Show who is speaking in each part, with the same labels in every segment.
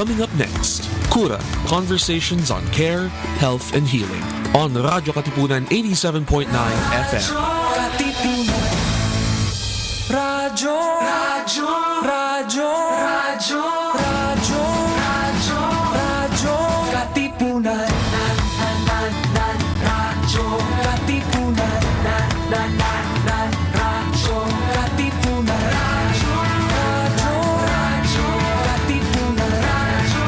Speaker 1: Coming up next, Cura, conversations on care, health, and healing on Radyo Katipunan 87.9 FM.
Speaker 2: Radyo, Radyo, Radyo, Radyo, Radyo, Radyo, Radyo, Katipunan, Radyo, Katipunan, Radyo, Katipunan, Radyo, Radyo, Katipunan, Radyo,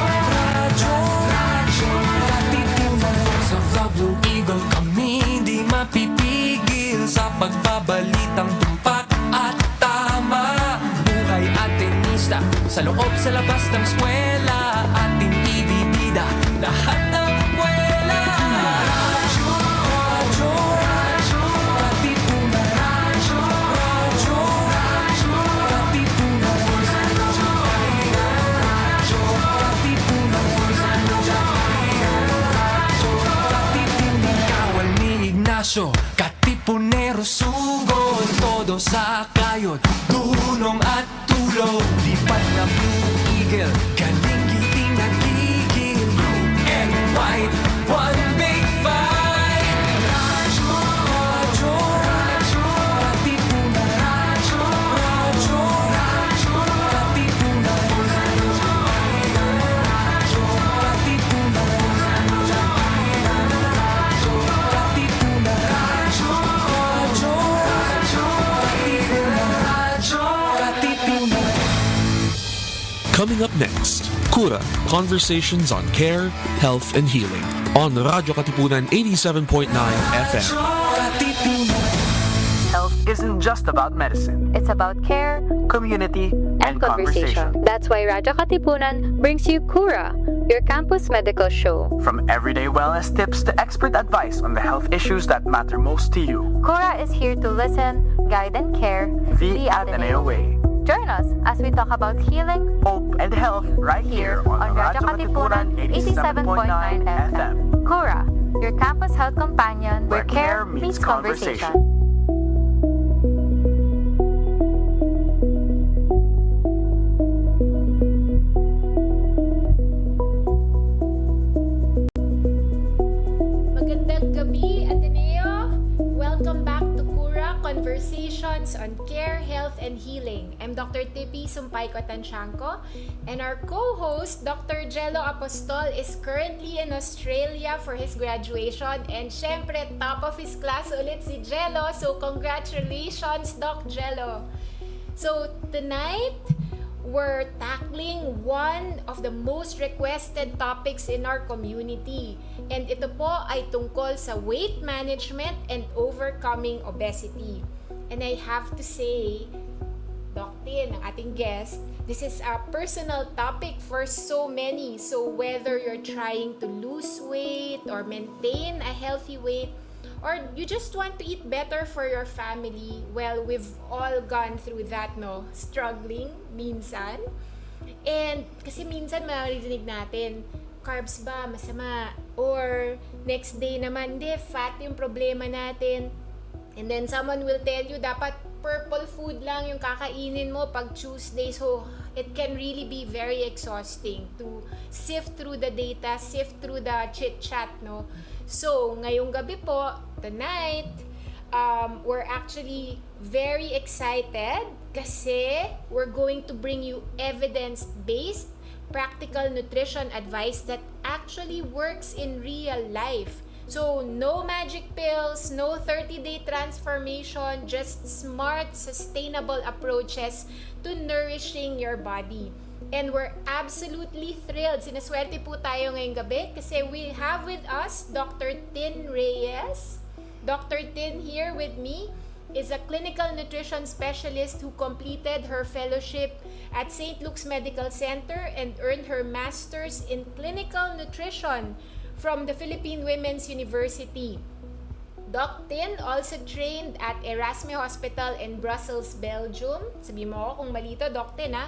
Speaker 2: Katipunan. Sa vlog Blue Eagle kami di mapipigil sa pagbabalitang tumpak at tama. Buhay Atenista sa loob sa labas ng eskwela, ating ibibida lahat ng kwela. Radyo, Radyo, Radyo, Katipunan, Radyo, Radyo, Radyo, Katipunan, Radyo, Katipunan, Radyo, Katipunan. Kawal ni Ignacio, Katipunero sugod, todo sa kayod, tulong at tulog. Lipat na Blue Eagle, galing giting nagigil. Blue and white, one big fight. Radyo, Radyo, Radyo, Katipunan, Radyo, Radyo, Radyo, Katipunan, Radyo, Katipunan, Radyo, Katipunan, Radyo, Radyo, Radyo, Katipunan.
Speaker 1: Coming up next, Cura, conversations on care, health, and healing on Radyo Katipunan 87.9 FM.
Speaker 3: Health isn't just about medicine,
Speaker 4: It's about care
Speaker 3: community,
Speaker 4: and conversation. That's why Radyo Katipunan brings you Cura, your campus medical show.
Speaker 3: From everyday wellness tips to expert advice on the health issues that matter most to you.
Speaker 4: Cura is here to listen, guide, and care
Speaker 3: The Ateneo way.
Speaker 4: Join us as we talk about healing
Speaker 3: Hope and health right here on Radyo Katipunan 87.9 FM.
Speaker 4: Cura, your campus health companion where care meets conversation.
Speaker 5: Magandang gabi, Ateneo! Welcome back to Cura, Conversations on Care, Health, and Healing. I'm Dr. Tipi Sumpayco-Tanchanco, and our co-host, Dr. Jello Apostol, is currently in Australia for his graduation. And syempre, top of his class ulit si Jello. So, congratulations, Doc Jello! So, tonight, we're tackling one of the most requested topics in our community. And ito po ay tungkol sa weight management and overcoming obesity. And I have to say, Doc Tin, ang ating guest, this is a personal topic for so many. So whether you're trying to lose weight or maintain a healthy weight, or you just want to eat better for your family, well, we've all gone through that, no? Struggling, minsan. And kasi minsan maririnig natin, carbs ba, masama? Or next day naman, hindi, fat yung problema natin. And then someone will tell you, dapat purple food lang yung kakainin mo pag Tuesday. So, it can really be very exhausting to sift through the data, sift through the chit-chat, no? So, ngayong gabi po, tonight, we're actually very excited kasi we're going to bring you evidence-based practical nutrition advice that actually works in real life. So, no magic pills, no 30-day transformation, just smart, sustainable approaches to nourishing your body. And we're absolutely thrilled. Sinaswerte po tayo ngayong gabi kasi we have with us Dr. Tin Reyes. Dr. Tin here with me is a clinical nutrition specialist who completed her fellowship at St. Luke's Medical Center and earned her master's in clinical nutrition from the Philippine Women's University. Doc Tin also trained at Erasmus Hospital in Brussels, Belgium. Sabi mo ako kung malito, Doc Tin, ha?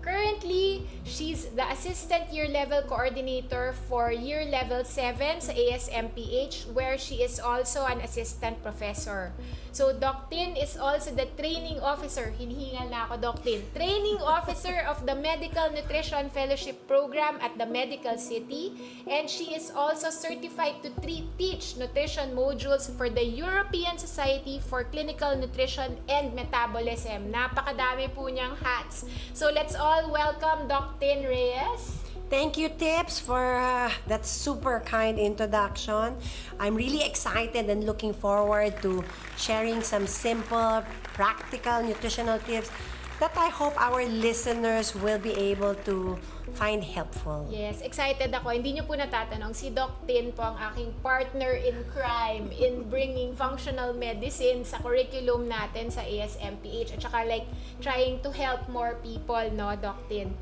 Speaker 5: Currently, she's the Assistant Year Level Coordinator for Year Level 7 sa ASMPH, where she is also an Assistant Professor. So, Doc Tin is also the training officer. Hinihingal na ako, Doc Tin. Training officer of the Medical Nutrition Fellowship Program at the Medical City. And she is also certified to teach nutrition modules for the European Society for Clinical Nutrition and Metabolism. Napakadami po niyang hats. So, let's all welcome Doc Tin Reyes.
Speaker 6: Thank you, Tips, for that super kind introduction. I'm really excited and looking forward to sharing some simple, practical nutritional tips that I hope our listeners will be able to find helpful.
Speaker 5: Yes, excited ako. Hindi niyo po natatanong, si Doc Tin po ang aking partner in crime in bringing functional medicine sa curriculum natin sa ASMPH at saka like trying to help more people, no, Doc Tin?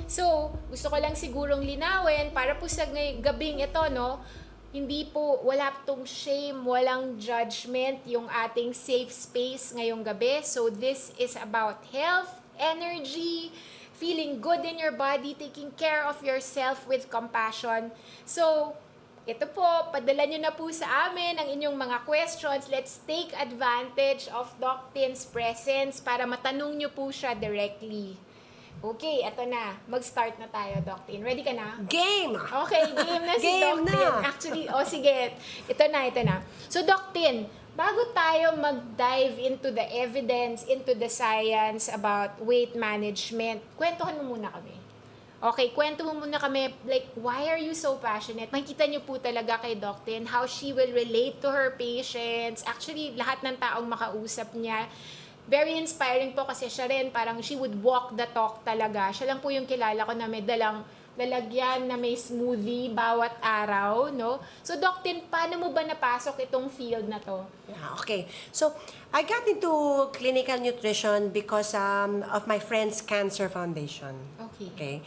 Speaker 5: So, gusto ko lang sigurong linawin para po sa gabing ito, no, hindi po, wala tong shame, walang judgment yung ating safe space ngayong gabi. So, this is about health, energy, feeling good in your body, taking care of yourself with compassion. So, ito po, padala nyo na po sa amin ang inyong mga questions. Let's take advantage of Doc Tin's presence para matanong nyo po siya directly. Okay, eto na. Mag-start na tayo, Doc Tin. Ready ka na?
Speaker 6: Game!
Speaker 5: Okay, game na si
Speaker 6: Game
Speaker 5: Doc
Speaker 6: na.
Speaker 5: Tin. Actually, sige. Ito na. So, Doc Tin, bago tayo mag-dive into the evidence, into the science about weight management, kwentuhan mo muna kami. Okay, kwento mo muna kami, like, why are you so passionate? Makikita niyo po talaga kay Doc Tin how she will relate to her patients. Actually, lahat ng taong makausap niya, very inspiring po kasi siya rin, parang she would walk the talk talaga. Siya lang po yung kilala ko na may dalang lalagyan na may smoothie bawat araw, no? So, Doc Tin, paano mo ba napasok itong field na to?
Speaker 6: Yeah, okay. So, I got into clinical nutrition because of my friend's cancer foundation. Okay.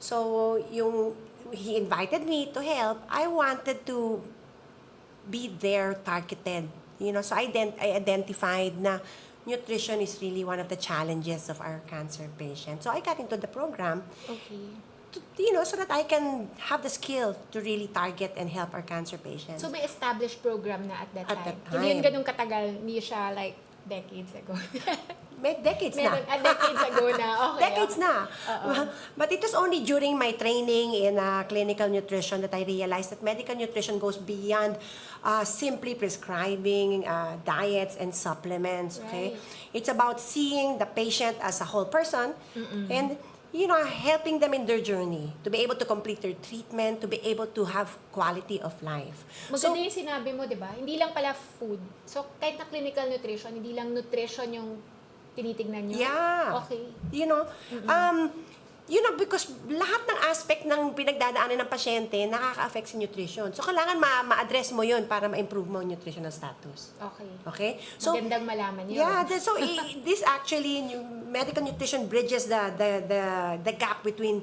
Speaker 6: So, he invited me to help. I wanted to be there targeted. You know, so I identified na nutrition is really one of the challenges of our cancer patients. So I got into the program,
Speaker 5: Okay.
Speaker 6: so that I can have the skill to really target and help our cancer patients.
Speaker 5: So, may established program na at that
Speaker 6: At
Speaker 5: time?
Speaker 6: that
Speaker 5: Hindi yun
Speaker 6: time.
Speaker 5: ganun katagal, hindi siya like decades ago.
Speaker 6: May decades na.
Speaker 5: Decades ago na. Okay.
Speaker 6: Decades na. But it was only during my training in clinical nutrition that I realized that medical nutrition goes beyond simply prescribing diets and supplements. Okay,
Speaker 5: Right.
Speaker 6: it's about seeing the patient as a whole person and helping them in their journey to be able to complete their treatment, to be able to have quality of life.
Speaker 5: Maganda yung sinabi mo, di ba? Hindi lang pala food. So, kahit na clinical nutrition, hindi lang nutrition yung tinitignan nyo?
Speaker 6: Yeah.
Speaker 5: Okay.
Speaker 6: Because lahat ng aspect ng pinagdadaanan ng pasyente nakaka-affect sa nutrition. So, kailangan ma-address mo yun para ma-improve mo ang nutritional status.
Speaker 5: Okay.
Speaker 6: Okay? So,
Speaker 5: Magandang malaman yun.
Speaker 6: yeah, this actually, medical nutrition bridges the gap between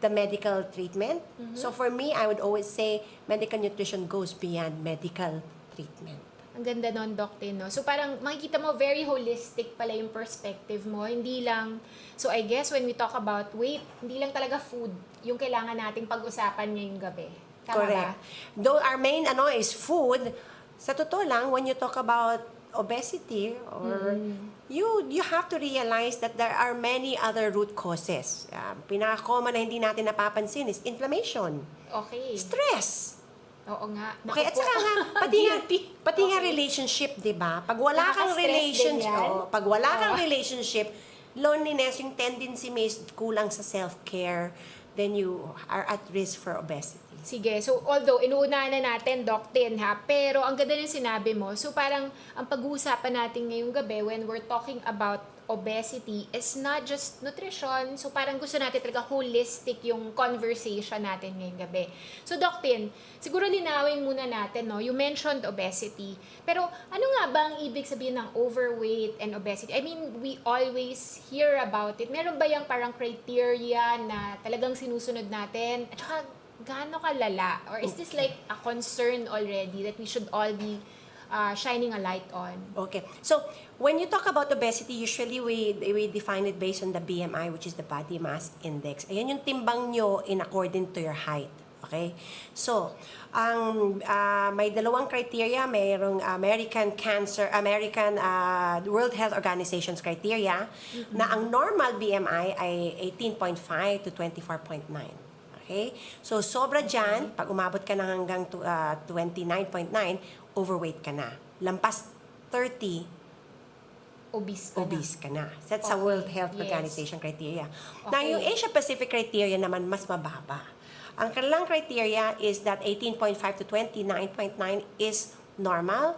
Speaker 6: the medical treatment. So, for me, I would always say medical nutrition goes beyond medical treatment.
Speaker 5: Ang ganda nun, Doc Tin, no? So, parang makikita mo, very holistic pala yung perspective mo. Hindi lang, so I guess when we talk about weight, hindi lang talaga food yung kailangan nating pag-usapan ngayong gabi. Tama
Speaker 6: Correct. Though our main is food, sa totoo lang, when you talk about obesity, or you have to realize that there are many other root causes. Pinaka-common na hindi natin napapansin is inflammation,
Speaker 5: ba? Okay.
Speaker 6: stress.
Speaker 5: Oo nga.
Speaker 6: Okay, at
Speaker 5: Naku po.
Speaker 6: saka nga, pati nga relationship, di ba? Pag wala kang
Speaker 5: Nakaka-stress
Speaker 6: relationship,
Speaker 5: din yan.
Speaker 6: pag wala kang relationship, loneliness, yung tendency mo is kulang sa self-care, then you are at risk for obesity.
Speaker 5: Sige, so although inuunahan na natin, Doc Tin, ha, pero ang ganda ng sinabi mo, so parang ang pag-uusapan natin ngayong gabi when we're talking about obesity is not just nutrition, so parang gusto natin talaga holistic yung conversation natin ngayong gabi. So Doc Tin, siguro linawin muna natin, no? You mentioned obesity, pero ano nga ba ang ibig sabihin ng overweight and obesity? I mean, we always hear about it. Meron ba yung parang criteria na talagang sinusunod natin? At saka, gaano kalala? Or is this like a concern already that we should all be shining a light on?
Speaker 6: Okay. So, when you talk about obesity, usually we define it based on the BMI, which is the body mass index. Ayan yung timbang nyo in according to your height. Okay? So, ang may dalawang criteria, mayroong American World Health Organization's criteria na ang normal BMI ay 18.5 to 24.9. Okay? So, sobra dyan, pag umabot ka na hanggang 29.9, overweight ka na. Lampas 30, obese ka na. That's sa World Health Organization criteria. Now, yung Asia Pacific criteria naman mas mababa. Ang kanilang criteria is that 18.5 to 29.9 is normal.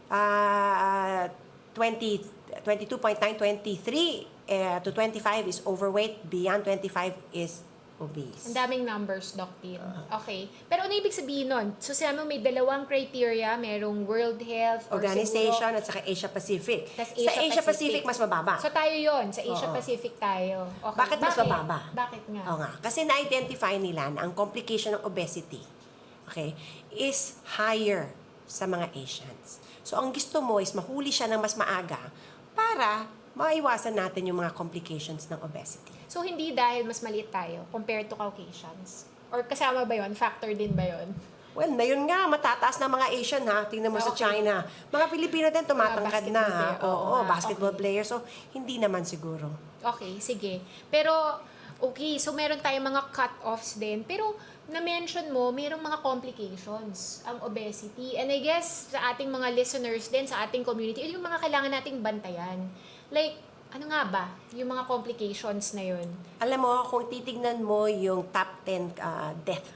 Speaker 6: 22.9, 23 to 25 is overweight. Beyond 25 is obese.
Speaker 5: Ang daming numbers, Doc Tin. Okay. Pero ano ibig sabihin nun? So, sabi mo may dalawang criteria. Merong World Health or
Speaker 6: Organization
Speaker 5: siguro,
Speaker 6: at saka Asia Pacific.
Speaker 5: Tas
Speaker 6: Sa Asia Pacific, mas mababa.
Speaker 5: So, tayo yon Sa Asia Pacific tayo. Okay.
Speaker 6: Bakit mas mababa?
Speaker 5: Bakit nga?
Speaker 6: Oo nga. Kasi na-identify nila na ang complication ng obesity, okay, is higher sa mga Asians. So, ang gusto mo is mahuli siya ng mas maaga para maiwasan natin yung mga complications ng obesity.
Speaker 5: So, hindi dahil mas maliit tayo compared to Caucasians? Or kasama ba yon? Factor din ba yon?
Speaker 6: Well, na yun nga, matataas na mga Asian ha. Tingnan mo sa China. Mga Pilipino din tumatangkad na ha. Oo, basketball player. So, hindi naman siguro.
Speaker 5: Okay, sige. Pero, okay, so meron tayong mga cut-offs din. Pero, na-mention mo, mayroong mga complications ang obesity. And I guess, sa ating mga listeners din, sa ating community, yung mga kailangan nating bantayan. Like, ano nga ba yung mga complications na yun?
Speaker 6: Alam mo, kung titignan mo yung top 10 death,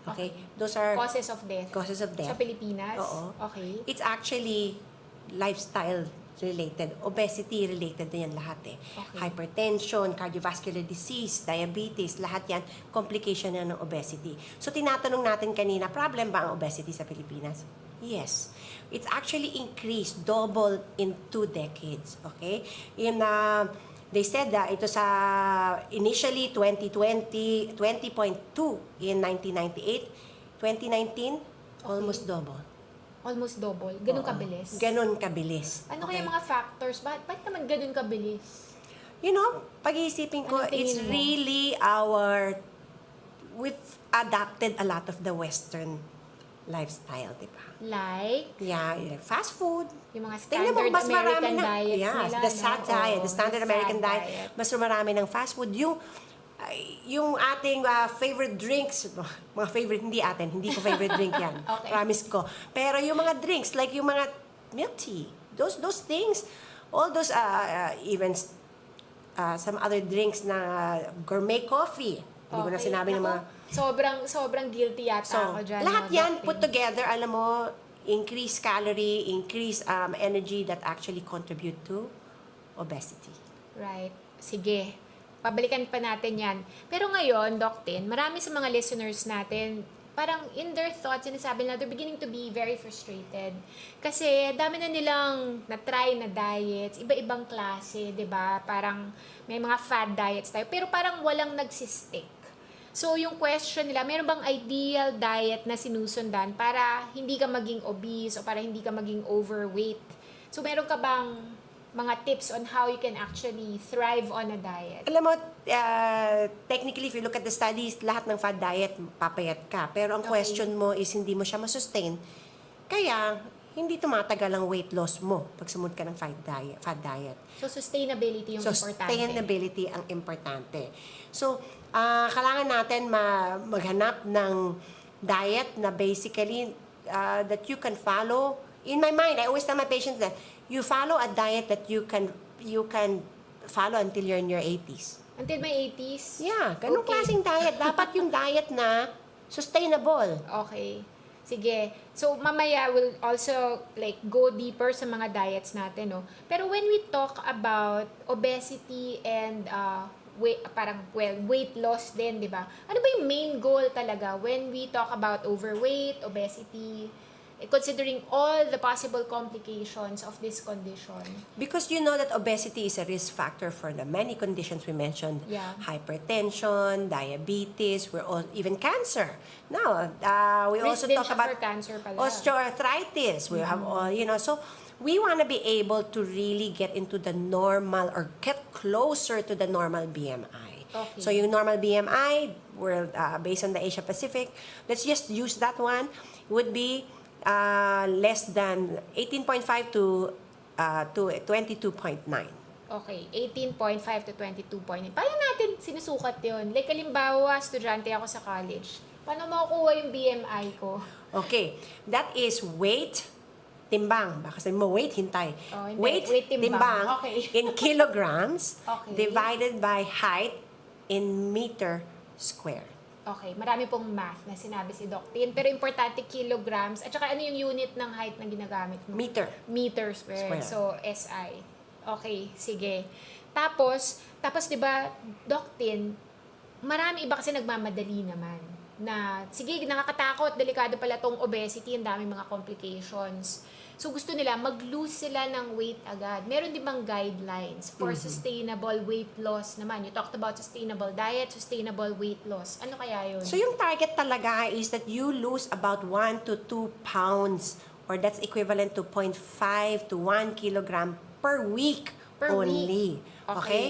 Speaker 6: okay? Those are
Speaker 5: Causes of death.
Speaker 6: causes of death.
Speaker 5: Sa Pilipinas?
Speaker 6: Oo.
Speaker 5: Okay.
Speaker 6: It's actually lifestyle related. Obesity related na yan lahat eh.
Speaker 5: Okay.
Speaker 6: Hypertension, cardiovascular disease, diabetes, lahat yan, complication yan ng obesity. So tinatanong natin kanina, problem ba ang obesity sa Pilipinas? Yes. It's actually increased, double in 2 decades. Okay? They said that ito sa initially 2020, 20.2 in 1998, 2019, almost double.
Speaker 5: Almost double. Ganun
Speaker 6: Oo.
Speaker 5: kabilis.
Speaker 6: Ganon kabilis.
Speaker 5: Ano
Speaker 6: Okay?
Speaker 5: kaya mga factors? Ba't naman ganun kabilis?
Speaker 6: You know, pag-iisipin ko,
Speaker 5: Anong tingin
Speaker 6: it's
Speaker 5: mo?
Speaker 6: really we've adapted a lot of the Western lifestyle, di ba?
Speaker 5: Like,
Speaker 6: Yeah, fast food.
Speaker 5: yung mga
Speaker 6: Tingnan mo,
Speaker 5: standard
Speaker 6: mas marami
Speaker 5: American
Speaker 6: na,
Speaker 5: diets
Speaker 6: yes,
Speaker 5: nila.
Speaker 6: the SAD
Speaker 5: no?
Speaker 6: diet,
Speaker 5: Oo,
Speaker 6: the standard
Speaker 5: the
Speaker 6: American
Speaker 5: SAD
Speaker 6: diet, mas marami ng fast food. Yung ating favorite drinks, mga favorite, hindi ko favorite drink yan.
Speaker 5: Okay.
Speaker 6: Promise ko. Pero yung mga drinks, like yung mga milk tea, those things, all those, even some other drinks na gourmet coffee. Hindi ko na
Speaker 5: Okay.
Speaker 6: sinabi ng
Speaker 5: Naku,
Speaker 6: mga...
Speaker 5: sobrang guilty yata
Speaker 6: So,
Speaker 5: ako dyan.
Speaker 6: lahat
Speaker 5: no,
Speaker 6: yan
Speaker 5: Doc
Speaker 6: put
Speaker 5: Tin?
Speaker 6: together, alam mo, increase calorie, increase energy that actually contribute to obesity.
Speaker 5: Right. Sige. Pabalikan pa natin yan. Pero ngayon, Doc Tin, marami sa mga listeners natin, parang in their thoughts, sinasabi nila, they're beginning to be very frustrated. Kasi dami na nilang na-try na diets, iba-ibang klase, di ba? Parang may mga fad diets tayo, pero parang walang nagsistick. So, yung question nila, meron bang ideal diet na sinusundan para hindi ka maging obese o para hindi ka maging overweight? So, meron ka bang mga tips on how you can actually thrive on a diet?
Speaker 6: Alam mo, technically, if you look at the studies, lahat ng fad diet, papayat ka. Pero ang question mo is hindi mo siya masustain. Kaya, hindi tumatagal ang weight loss mo pag sumunod ka ng fad diet.
Speaker 5: So, sustainability yung importante.
Speaker 6: Sustainability ang importante. So, kailangan natin maghanap ng diet na basically that you can follow. In my mind, I always tell my patients that you follow a diet that you can follow until you're in your 80s.
Speaker 5: Until my 80s?
Speaker 6: Yeah, ganung
Speaker 5: Okay.
Speaker 6: klaseng diet. Dapat yung diet na sustainable.
Speaker 5: Okay. Sige. So, mamaya we'll also like go deeper sa mga diets natin, no? Pero when we talk about obesity and weight loss din, di ba? Ano ba yung main goal talaga when we talk about overweight, obesity, considering all the possible complications of this condition?
Speaker 6: Because you know that obesity is a risk factor for the many conditions we mentioned.
Speaker 5: Yeah.
Speaker 6: Hypertension, diabetes, even cancer. Now, we
Speaker 5: Risk
Speaker 6: also
Speaker 5: din
Speaker 6: talk
Speaker 5: siya
Speaker 6: about
Speaker 5: for cancer pala.
Speaker 6: osteoarthritis. We have all, so we want to be able to really get into the normal or get closer to the normal BMI.
Speaker 5: Okay.
Speaker 6: So yung normal BMI, based on the Asia Pacific, let's just use that one, would be less than 18.5 to 22.9.
Speaker 5: Okay, 18.5 to 22.8. Paano natin sinusukat yun? Like, halimbawa, estudyante ako sa college. Paano makukuha yung BMI ko?
Speaker 6: Okay, that is weight, timbang. Baka sabihin mo, weight, hintay.
Speaker 5: Oh, hindi.
Speaker 6: Weight,
Speaker 5: Weight, timbang. Okay.
Speaker 6: in kilograms
Speaker 5: Okay.
Speaker 6: divided by height in meter square.
Speaker 5: Okay, marami pong math na sinabi si Doc Tin. Pero importante, kilograms. At saka ano yung unit ng height na ginagamit mo?
Speaker 6: Meter.
Speaker 5: Meter square.
Speaker 6: Square.
Speaker 5: So, SI. Okay, sige. Tapos 'di ba, Doc Tin, marami iba kasi nagmamadali naman na sige, nakakatakot, delikado pala tong obesity, ang daming mga complications. So gusto nila mag-lose sila ng weight agad. Meron din bang guidelines for sustainable weight loss naman? You talked about sustainable diet, sustainable weight loss. Ano kaya 'yun?
Speaker 6: So yung target talaga is that you lose about 1 to 2 pounds, or that's equivalent to 0.5 to 1 kilogram per week
Speaker 5: Per
Speaker 6: only.
Speaker 5: week.
Speaker 6: Okay?
Speaker 5: Okay.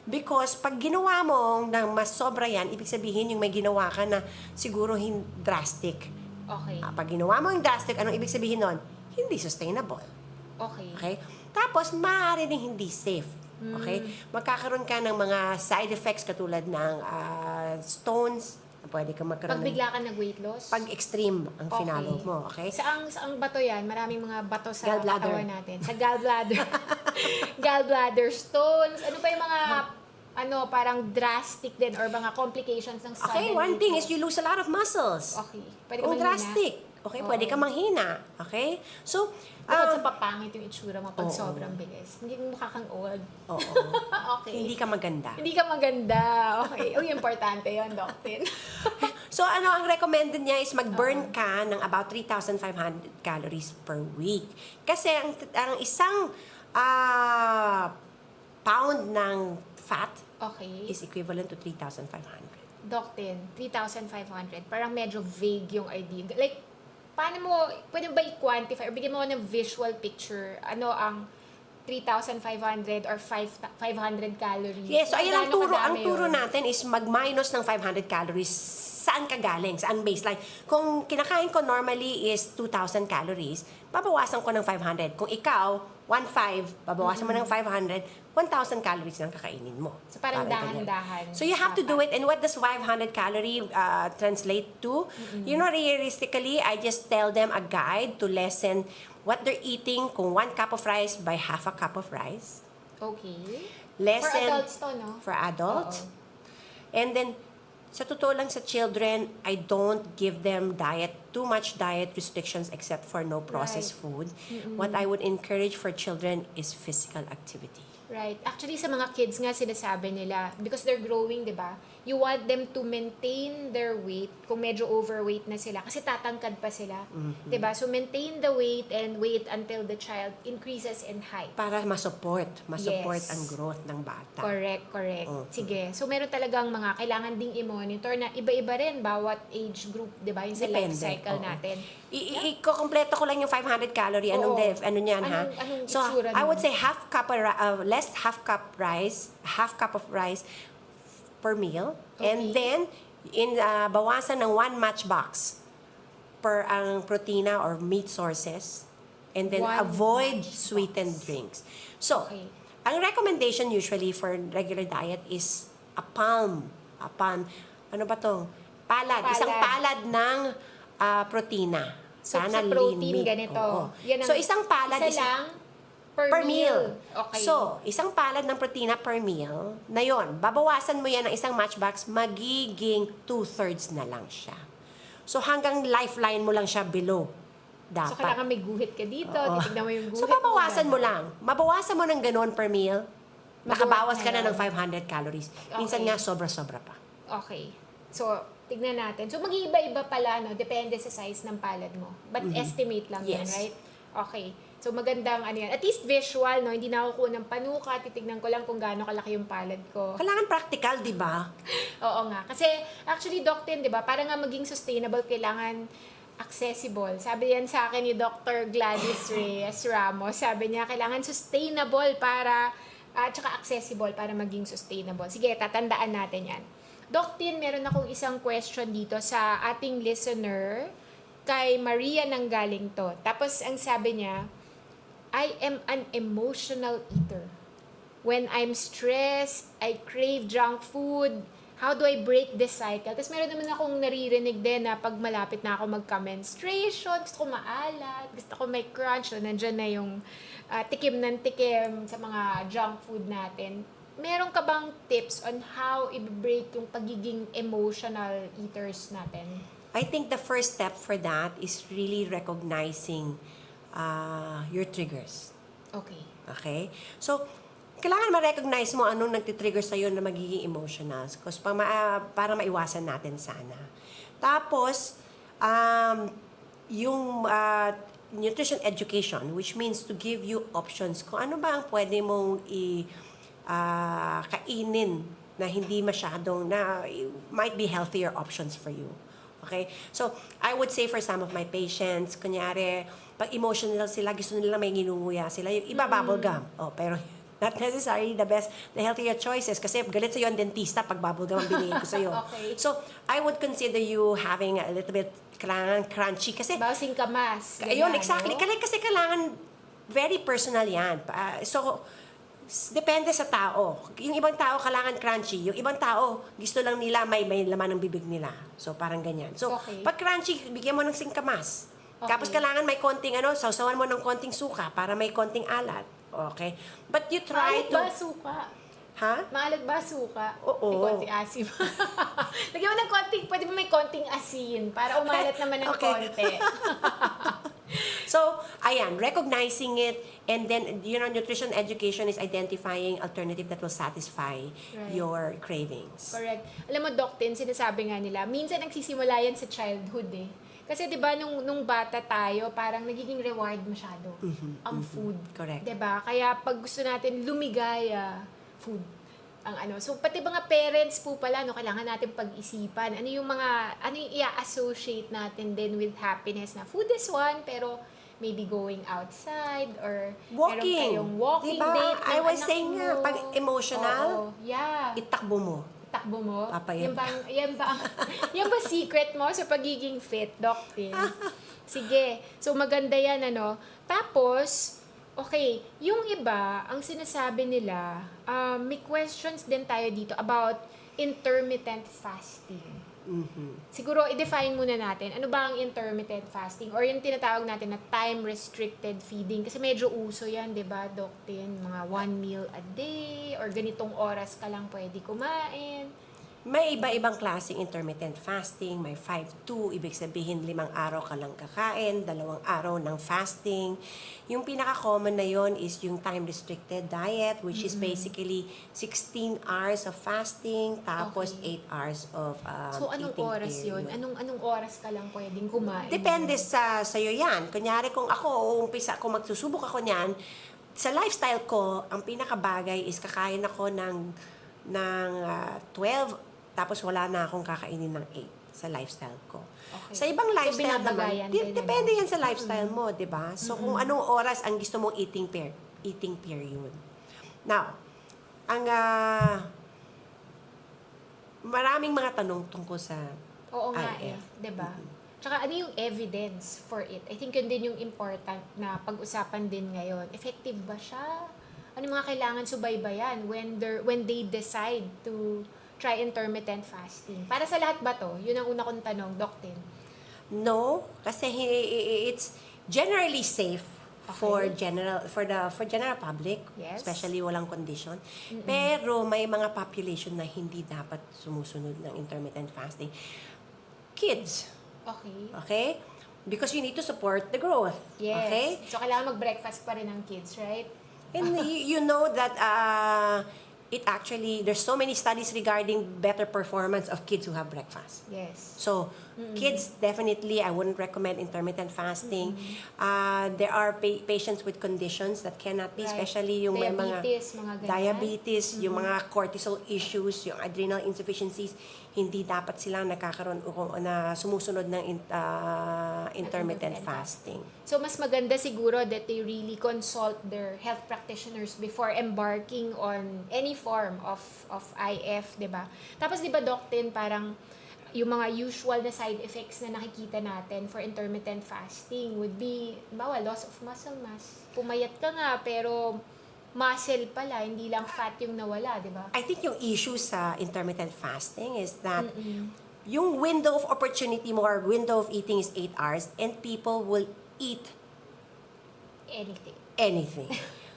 Speaker 6: Because pag ginawa mo na mas sobra yan, ibig sabihin yung may ginawa ka na siguro drastic.
Speaker 5: Okay.
Speaker 6: Pag ginawa mo yung drastic, anong ibig sabihin nun? Hindi sustainable.
Speaker 5: Okay.
Speaker 6: Okay? Tapos, maaari din hindi safe. Okay? Magkakaroon ka ng mga side effects katulad ng stones, na pwede kang magkaroon
Speaker 5: Pag bigla ka nag-weight loss?
Speaker 6: pag extreme ang
Speaker 5: Okay.
Speaker 6: finalo mo. Okay?
Speaker 5: Saang bato yan? Maraming mga bato sa
Speaker 6: Gallbladder.
Speaker 5: katawan natin. Sa gallbladder. Gallbladder stones. Ano pa yung mga parang drastic din or mga complications ng sudden
Speaker 6: Okay, one
Speaker 5: weight
Speaker 6: thing
Speaker 5: loss?
Speaker 6: is you lose a lot of muscles.
Speaker 5: Okay. Pwede ka
Speaker 6: Kung
Speaker 5: manghina?
Speaker 6: drastic. Okay, pwede ka manghina. Okay? So,
Speaker 5: Bukod sa papangit yung itsura mo pag
Speaker 6: Oo.
Speaker 5: sobrang bilis. Hindi mo mukha kang old.
Speaker 6: oo.
Speaker 5: Okay.
Speaker 6: Hindi ka maganda.
Speaker 5: Hindi ka maganda. Okay. Uy, importante yun, Doc Tin.
Speaker 6: So, ang recommended niya is mag-burn ka ng about 3,500 calories per week. Kasi ang isang pound ng fat
Speaker 5: Okay.
Speaker 6: is equivalent to 3,500.
Speaker 5: Doc Tin, 3,500. Parang medyo vague yung idea. Like, paano mo, pwede ba i-quantify or bigyan mo ako ng visual picture? Ano ang 3,500 or 500 calories?
Speaker 6: Yes, so ayun ang
Speaker 5: Gaano
Speaker 6: turo. Ang
Speaker 5: kadami
Speaker 6: turo
Speaker 5: yun?
Speaker 6: natin is mag-minus ng 500 calories. Saan ka galing? Saan baseline? Kung kinakain ko normally is 2,000 calories, babawasan ko ng 500. Kung ikaw, 1,500, babawasan mo ng 500, 1,000 calories lang kakainin mo.
Speaker 5: So, parang
Speaker 6: ganyan.
Speaker 5: dahan-dahan.
Speaker 6: So, you have to do it. And what does 500 calorie translate to? You know, realistically, I just tell them a guide to lessen what they're eating kung 1 cup of rice by half a cup of rice.
Speaker 5: Okay.
Speaker 6: Lessen,
Speaker 5: For adults to, no?
Speaker 6: For adults.
Speaker 5: Oo.
Speaker 6: And then, sa totoo lang sa children, I don't give them too much diet restrictions except for no processed food. What I would encourage for children is physical activity.
Speaker 5: Right. Actually, sa mga kids nga, sinasabi nila, because they're growing, di ba? You want them to maintain their weight kung medyo overweight na sila. Kasi tatangkad pa sila. Di ba? So, maintain the weight and wait until the child increases in height.
Speaker 6: Para masupport
Speaker 5: Yes.
Speaker 6: ang growth ng bata.
Speaker 5: Correct. Sige. So, meron talagang mga kailangan ding i-monitor na iba-iba rin bawat age group, di ba? Yung sa life
Speaker 6: Depende.
Speaker 5: cycle
Speaker 6: Oo.
Speaker 5: natin.
Speaker 6: Ikukompleto ko lang yung 500 calorie.
Speaker 5: Oo.
Speaker 6: Ano niyan, ha?
Speaker 5: Anong
Speaker 6: So,
Speaker 5: itsura
Speaker 6: I would
Speaker 5: nun?
Speaker 6: say half cup of rice per meal. And
Speaker 5: Okay.
Speaker 6: then, bawasan ng 1 matchbox per ang protina or meat sources. And then,
Speaker 5: 1
Speaker 6: avoid
Speaker 5: matchbox.
Speaker 6: sweetened drinks. So,
Speaker 5: Okay.
Speaker 6: ang recommendation usually for regular diet is a palm. Ano ba to? Palad. Isang palad ng protina.
Speaker 5: So,
Speaker 6: Sana
Speaker 5: sa protein,
Speaker 6: lean meat.
Speaker 5: ganito.
Speaker 6: Oo.
Speaker 5: Yan ang-
Speaker 6: So, isang palad
Speaker 5: Isa lang
Speaker 6: per meal.
Speaker 5: Okay.
Speaker 6: So, isang palad ng protina per meal, na yon, babawasan mo yan ng isang matchbox, magiging 2/3 na lang siya. So, hanggang lifeline mo lang siya below.
Speaker 5: So,
Speaker 6: Dapat.
Speaker 5: kailangan may guhit ka dito.
Speaker 6: Oo.
Speaker 5: Titignan mo yung guhit
Speaker 6: So, babawasan mo
Speaker 5: gano'n.
Speaker 6: lang. Mabawasan mo ng ganon per meal, nakabawas ka na
Speaker 5: yun.
Speaker 6: ng 500 calories. Minsan
Speaker 5: Okay.
Speaker 6: nga, sobra-sobra pa.
Speaker 5: Okay. So, tignan natin. So, mag-iiba-iba pala, no? Depende sa size ng palad mo. But estimate lang yan,
Speaker 6: Yes.
Speaker 5: right? Okay. So, magandang ano yan. At least visual, no? Hindi na ako kuha ng panuka. Titignan ko lang kung gaano kalaki yung palad ko.
Speaker 6: Kailangan practical, di ba?
Speaker 5: Oo nga. Kasi, actually, Doc Tin, di ba? Para nga maging sustainable, kailangan accessible. Sabi yan sa akin ni Dr. Gladys Reyes Ramos. Sabi niya, kailangan sustainable para at saka accessible para maging sustainable. Sige, tatandaan natin yan. Doc Tin, meron akong isang question dito sa ating listener, kay Maria nanggaling to. Tapos ang sabi niya, I am an emotional eater. When I'm stressed, I crave junk food. How do I break this cycle? Tapos meron naman akong naririnig din na pag malapit na ako magka-menstruation, gusto ko maalat, gusto ko may crunch, so nandyan na yung tikim ng tikim sa mga junk food natin. Meron ka bang tips on how i-break yung pagiging emotional eaters natin?
Speaker 6: I think the first step for that is really recognizing your triggers.
Speaker 5: Okay.
Speaker 6: Okay? So, kailangan ma-recognize mo anong nagtitrigger sa'yo na magiging emotional. Because para maiwasan natin sana. Tapos, yung nutrition education, which means to give you options. Kung ano ba ang pwede mong kainin na hindi masyadong, na might be healthier options for you. Okay? So, I would say for some of my patients, kunyari, pag emotional sila, gusto nila may ginunguya sila, yung iba bubble gum. Oh, pero not necessarily the healthier choices kasi galit sa'yo ang dentista pag bubble gum ang binigay ko sa'yo.
Speaker 5: Okay.
Speaker 6: So, I would consider you having a little bit kailangan crunchy kasi
Speaker 5: Bawsing kamas.
Speaker 6: ayun, exactly. Kasi kailangan very personal yan. So, depende sa tao. Yung ibang tao kailangan crunchy. Yung ibang tao, gusto lang nila may laman ng bibig nila. So, parang ganyan. So,
Speaker 5: Okay.
Speaker 6: pag crunchy, bigyan mo ng singkamas.
Speaker 5: Okay.
Speaker 6: Tapos kailangan may konting sausawan mo ng konting suka para may konting alat. Okay? But you try
Speaker 5: Maalat
Speaker 6: to...
Speaker 5: ba suka?
Speaker 6: Ha?
Speaker 5: Maalat ba suka?
Speaker 6: Oo.
Speaker 5: May konting asim. Lagyan mo ng konting, pwede ba may konting asin para umalat naman ng
Speaker 6: Okay.
Speaker 5: konti.
Speaker 6: So, ayan, recognizing it, and then, nutrition education is identifying alternative that will satisfy
Speaker 5: Right.
Speaker 6: your cravings.
Speaker 5: Correct. Alam mo, Doc Tin, sinasabi nga nila, minsan nagsisimula yan sa childhood eh. Kasi 'di ba nung bata tayo, parang nagiging reward masyado ang food.
Speaker 6: Correct.
Speaker 5: 'Di ba? Kaya pag gusto natin lumigaya, food ang ano. So pati mga parents po pala kailangan natin pag-isipan ano yung i-associate natin din with happiness na food is one pero maybe going outside or meron
Speaker 6: Walking.
Speaker 5: kayong walking
Speaker 6: Diba?
Speaker 5: date ng
Speaker 6: I was
Speaker 5: anak
Speaker 6: saying nga,
Speaker 5: mo.
Speaker 6: pag emotional,
Speaker 5: Oo. Yeah.
Speaker 6: itakbo mo.
Speaker 5: Takbo mo?
Speaker 6: Papayag
Speaker 5: Yan ba secret mo sa pagiging fit, Doc Tin? Sige. So, maganda yan, ano? Tapos, okay, yung iba, ang sinasabi nila, may questions din tayo dito about intermittent fasting. Siguro, i-define muna natin, ano ba ang intermittent fasting? Or yung tinatawag natin na time-restricted feeding. Kasi medyo uso yan, di ba, Doc Tin? Mga 1 meal a day, or ganitong oras ka lang pwede kumain.
Speaker 6: May iba-ibang klaseng intermittent fasting. May 5-2, ibig sabihin 5 araw ka lang kakain, 2 araw ng fasting. Yung pinaka-common na yon is yung time-restricted diet, which is basically 16 hours of fasting, tapos
Speaker 5: Okay.
Speaker 6: 8 hours of
Speaker 5: So, anong
Speaker 6: eating
Speaker 5: oras yun?
Speaker 6: period.
Speaker 5: Anong oras ka lang pwedeng kumain?
Speaker 6: Depende sa'yo yan. Kunyari kung kung magsusubok ako niyan, sa lifestyle ko, ang pinakabagay is kakain ako ng 12, tapos wala na akong kakainin ng 8 sa lifestyle ko.
Speaker 5: Okay.
Speaker 6: Sa ibang
Speaker 5: So,
Speaker 6: lifestyle
Speaker 5: binabagayan
Speaker 6: naman,
Speaker 5: din,
Speaker 6: depende
Speaker 5: ano?
Speaker 6: yan sa lifestyle mo, di ba? So, kung anong oras ang gusto mong eating period. Now, ang maraming mga tanong tungkol sa
Speaker 5: Oo nga
Speaker 6: IF.
Speaker 5: Diba? Tsaka ano yung evidence for it? I think yun din yung important na pag-usapan din ngayon. Effective ba siya? Ano yung mga kailangan subaybayan when they decide to try intermittent fasting? Para sa lahat ba to? Yun ang una kong tanong, Doc Tin.
Speaker 6: No, kasi it's generally safe for
Speaker 5: Okay.
Speaker 6: general public,
Speaker 5: Yes.
Speaker 6: especially walang condition. Pero may mga population na hindi dapat sumusunod ng intermittent fasting. Kids,
Speaker 5: Okay.
Speaker 6: okay? Because you need to support the growth.
Speaker 5: Yes.
Speaker 6: Okay?
Speaker 5: So, kailangan mag-breakfast pa rin ng kids, right?
Speaker 6: And you know that there's so many studies regarding better performance of kids who have breakfast.
Speaker 5: Yes.
Speaker 6: So, Kids, definitely, I wouldn't recommend intermittent fasting. There are patients with conditions that cannot be,
Speaker 5: Right.
Speaker 6: especially yung may mga
Speaker 5: Mga ganyan.
Speaker 6: diabetes, yung mga cortisol issues, yung adrenal insufficiencies, hindi dapat sila nagkakaroon o na sumusunod ng intermittent fasting.
Speaker 5: So, mas maganda siguro that they really consult their health practitioners before embarking on any form of IF, di ba? Tapos, di ba, Doc Tin, parang yung mga usual na side effects na nakikita natin for intermittent fasting would be, bawa, loss of muscle mass. Pumayat ka nga, pero muscle pala, hindi lang fat yung nawala, di ba?
Speaker 6: I think yung issue sa intermittent fasting is that yung window of opportunity mo or window of eating is 8 hours and people will eat anything.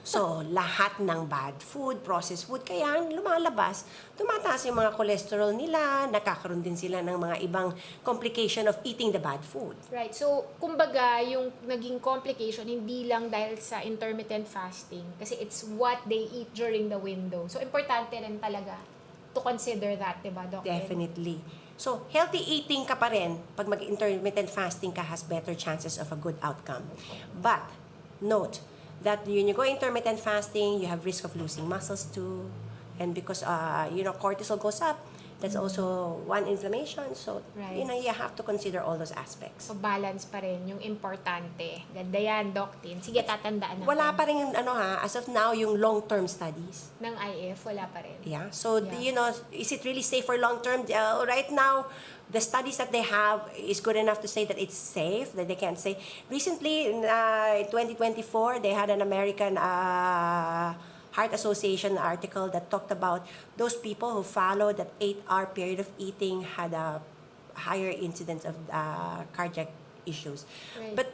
Speaker 6: So, lahat ng bad food, processed food, kaya lumalabas, tumataas yung mga cholesterol nila, nakakaroon din sila ng mga ibang complication of eating the bad food.
Speaker 5: Right. So, kumbaga, yung naging complication, hindi lang dahil sa intermittent fasting. Kasi it's what they eat during the window. So, importante rin talaga to consider that, diba, Doc?
Speaker 6: Definitely. So, healthy eating ka pa rin, pag mag-intermittent fasting ka, has better chances of a good outcome. But, note, that when you go intermittent fasting, you have risk of losing muscles too. And because, cortisol goes up, that's also one inflammation. So,
Speaker 5: Right.
Speaker 6: You have to consider all those aspects.
Speaker 5: So, balance pa rin yung importante. Ganda yan, Doc Tin. Sige, tatandaan natin.
Speaker 6: Wala pa rin, as of now, yung long-term studies.
Speaker 5: Ng IF, wala pa rin.
Speaker 6: Yeah. So,
Speaker 5: Yeah.
Speaker 6: is it really safe for long-term? Right now, the studies that they have is good enough to say that it's safe, that they can say. Recently, in 2024, they had an American Heart Association article that talked about those people who followed that 8-hour period of eating had a higher incidence of cardiac issues.
Speaker 5: Right.
Speaker 6: But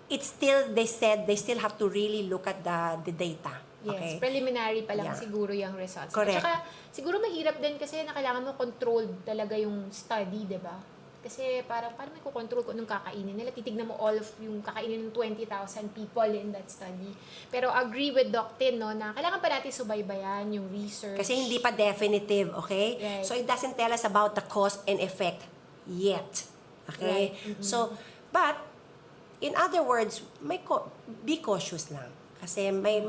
Speaker 6: it's still, they said, they still have to really look at the data.
Speaker 5: Yes,
Speaker 6: Okay?
Speaker 5: preliminary pa lang
Speaker 6: Yeah.
Speaker 5: siguro yung results.
Speaker 6: Correct.
Speaker 5: At saka, siguro mahirap din kasi na kailangan mo controlled talaga yung study, di ba? Kasi parang may kukontrol ko nung kakainin nila. Titignan mo all of yung kakainin ng 20,000 people in that study. Pero agree with Doc Tin, no, na kailangan pa natin subaybayan yung research.
Speaker 6: Kasi hindi pa definitive, okay?
Speaker 5: Right.
Speaker 6: So it doesn't tell us about the cause and effect yet. Okay?
Speaker 5: Right.
Speaker 6: So, but in other words, be cautious lang. Kasi may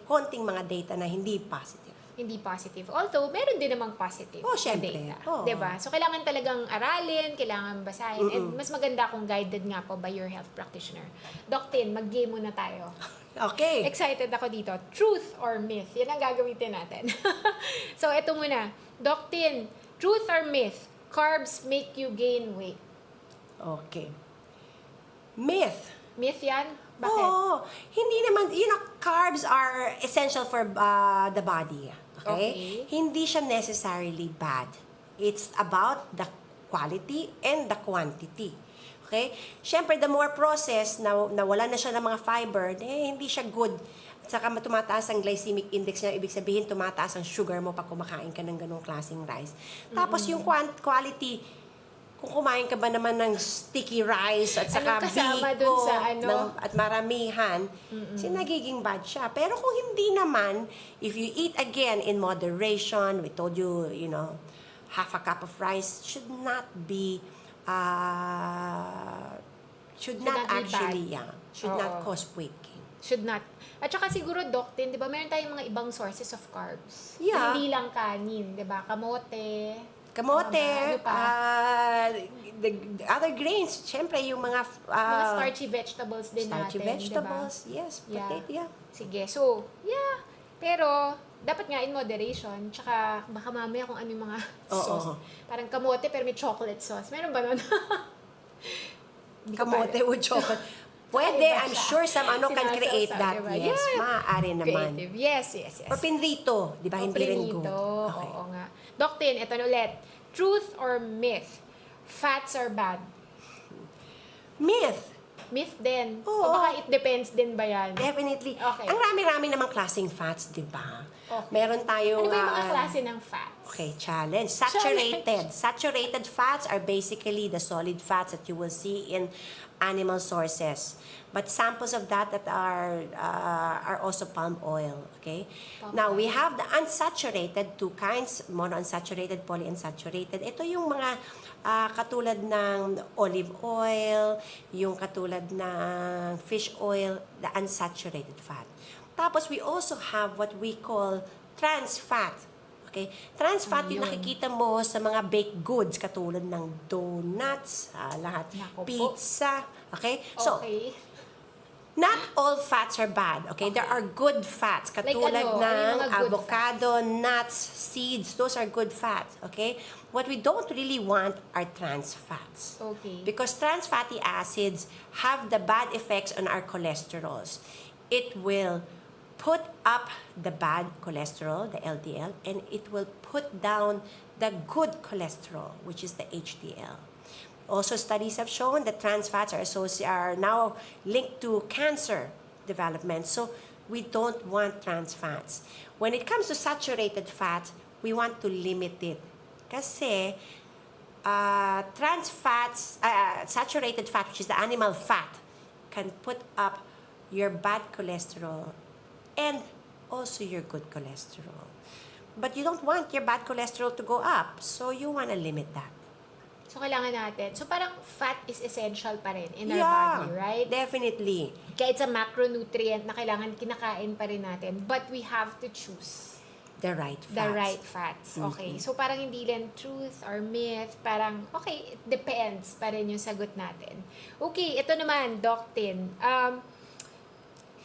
Speaker 6: konting mga data na hindi positive.
Speaker 5: Hindi positive. Although, meron din namang positive
Speaker 6: Oh,
Speaker 5: na
Speaker 6: syempre.
Speaker 5: data.
Speaker 6: Oo.
Speaker 5: Diba? So, kailangan talagang aralin, kailangan basahin. And mas maganda kung guided nga po by your health practitioner. Doc Tin, mag-game muna tayo.
Speaker 6: Okay.
Speaker 5: Excited ako dito. Truth or myth? Yan ang gagamitin natin. So, eto muna. Doc Tin, truth or myth? Carbs make you gain weight.
Speaker 6: Okay. Myth.
Speaker 5: Myth yan? Bakit?
Speaker 6: Oo. Hindi naman, carbs are essential for the body. Okay? Hindi siya necessarily bad. It's about the quality and the quantity. Okay? Siyempre, the more processed, na wala na siya ng mga fiber, hindi siya good. At saka tumataas ang glycemic index niya, ibig sabihin, tumataas ang sugar mo pag kumakain ka ng ganong klaseng rice. Tapos yung quality, kung kumain ka ba naman ng sticky rice at saka
Speaker 5: Anong kasama
Speaker 6: biko
Speaker 5: dun sa ano?
Speaker 6: at maramihan, nagiging bad siya. Pero kung hindi naman, if you eat again in moderation, we told you, half a cup of rice should not be, should not
Speaker 5: not be
Speaker 6: actually,
Speaker 5: bad.
Speaker 6: should
Speaker 5: Oo.
Speaker 6: not cause weight gain.
Speaker 5: Should not. At saka siguro, Doc Tin, di ba, meron tayong mga ibang sources of carbs.
Speaker 6: Yeah.
Speaker 5: Hindi lang kanin, di ba? Kamote.
Speaker 6: Kamote,
Speaker 5: Ano pa?
Speaker 6: the other grains, syempre yung mga
Speaker 5: Mga starchy vegetables din
Speaker 6: starchy
Speaker 5: natin,
Speaker 6: vegetables,
Speaker 5: di ba?
Speaker 6: yes, potato, yeah.
Speaker 5: Sige, so, yeah. Pero, dapat nga in moderation. Tsaka, baka mamaya kung ano yung mga sauce. Parang kamote, pero may chocolate sauce. Meron ba nun? Hindi ko
Speaker 6: Kamote
Speaker 5: pa-
Speaker 6: with chocolate. Pwede,
Speaker 5: Iba
Speaker 6: I'm
Speaker 5: siya.
Speaker 6: sure some can create
Speaker 5: Sinasawsaw,
Speaker 6: that.
Speaker 5: diba?
Speaker 6: Yes,
Speaker 5: Yeah.
Speaker 6: maaari naman.
Speaker 5: Creative. Yes.
Speaker 6: Or pinrito, di ba?
Speaker 5: O,
Speaker 6: Hindi rin good.
Speaker 5: prinito.
Speaker 6: Okay.
Speaker 5: Oo nga. Doc Tin, ito na ulit. Truth or myth? Fats are bad?
Speaker 6: Myth.
Speaker 5: Myth din.
Speaker 6: Oo.
Speaker 5: O baka it depends din ba yan?
Speaker 6: Definitely.
Speaker 5: Okay.
Speaker 6: Ang rami-rami namang klaseng fats, di ba?
Speaker 5: Okay.
Speaker 6: Meron tayong...
Speaker 5: Ano ba yung mga klase ng fats?
Speaker 6: Okay, challenge. Saturated fats are basically the solid fats that you will see in animal sources. But samples of that are also palm oil. Okay. Now we have the unsaturated, two kinds: monounsaturated, polyunsaturated. Ito yung mga katulad ng olive oil, yung katulad ng fish oil, the unsaturated fat. Tapos we also have what we call trans fat. Okay? Trans fat yung nakikita mo sa mga baked goods katulad ng donuts, lahat, pizza. Okay? So, not all fats are bad. Okay? There are good fats katulad ng avocado, nuts, seeds. Those are good fats. Okay? What we don't really want are trans fats.
Speaker 5: Okay.
Speaker 6: Because trans fatty acids have the bad effects on our cholesterols. It will put up the bad cholesterol, the LDL, and it will put down the good cholesterol, which is the HDL. Also, studies have shown that trans fats are now linked to cancer development. So we don't want trans fats. When it comes to saturated fats, we want to limit it. Kasi trans fats, saturated fat, which is the animal fat, can put up your bad cholesterol and also your good cholesterol. But you don't want your bad cholesterol to go up, so you want to limit that.
Speaker 5: So, kailangan natin. So, parang fat is essential pa rin in our body, right?
Speaker 6: Definitely.
Speaker 5: Kaya it's a macronutrient na kailangan kinakain pa rin natin. But we have to choose
Speaker 6: the right fats.
Speaker 5: the right fats. Okay. So, parang hindi lang truth or myth. Parang, okay, it depends pa rin yung sagot natin. Okay, ito naman, Doc Tin.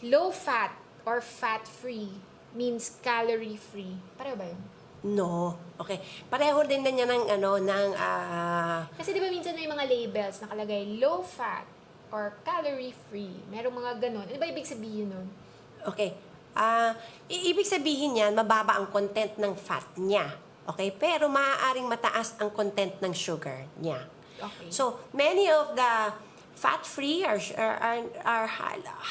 Speaker 5: Low fat or fat-free means calorie-free. Pareho ba yun?
Speaker 6: No. Okay. Pareho din na niya
Speaker 5: Kasi di ba minsan may mga labels nakalagay low fat or calorie-free. Merong mga ganun. Ano ba ibig sabihin nun?
Speaker 6: Okay. Ibig sabihin yan, mababa ang content ng fat niya. Okay? Pero maaaring mataas ang content ng sugar niya.
Speaker 5: Okay.
Speaker 6: So, many of the fat-free are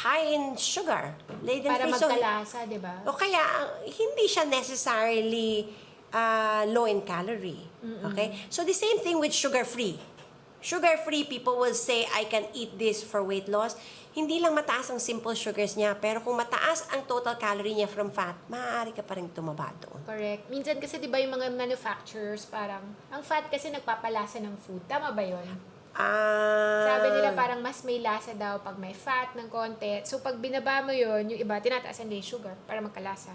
Speaker 6: high in sugar.
Speaker 5: Para magkalasa, di ba?
Speaker 6: O kaya, hindi siya necessarily low in calorie. Okay? So, the same thing with sugar-free. Sugar-free, people will say, I can eat this for weight loss. Hindi lang mataas ang simple sugars niya, pero kung mataas ang total calorie niya from fat, maaari ka pa rin tumaba doon.
Speaker 5: Correct. Minsan kasi di ba yung mga manufacturers parang, ang fat kasi nagpapalasa ng food. Tama ba yun? Sabi nila parang mas may lasa daw pag may fat ng konti. So pag binaba mo yun, yung iba, tinataasan din yung sugar para magkalasa.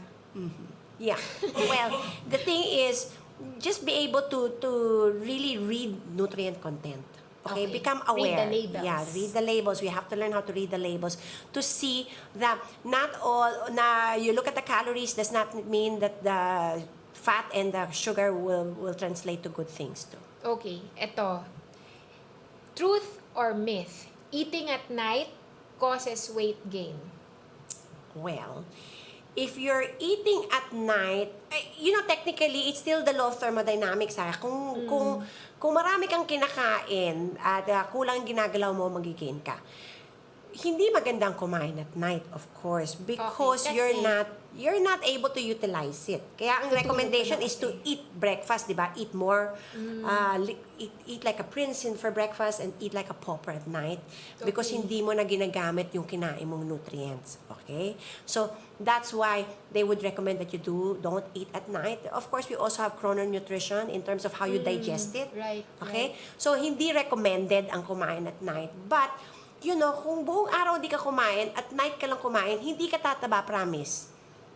Speaker 6: Yeah. Well, the thing is, just be able to really read nutrient content. Okay? Become aware.
Speaker 5: Read the labels.
Speaker 6: Yeah, read the labels. We have to learn how to read the labels to see that not all, you look at the calories does not mean that the fat and the sugar will translate to good things too.
Speaker 5: Okay, eto. Truth or myth? Eating at night causes weight gain.
Speaker 6: Well, if you're eating at night, technically, it's still the law of thermodynamics. Kung marami kang kinakain at kulang ginagalaw mo, magigain ka. Hindi magandang kumain at night, of course, because you're not able to utilize it. Kaya ang recommendation is to eat breakfast, di ba? Eat more. Eat like a prince for breakfast and eat like a pauper at night because hindi mo na ginagamit yung kinain mong nutrients. Okay? So, that's why they would recommend that you don't eat at night. Of course, we also have chrononutrition in terms of how you digest it.
Speaker 5: Right.
Speaker 6: Okay? So, hindi recommended ang kumain at night. But, kung buong araw di ka kumain, at night ka lang kumain, hindi ka tataba, promise.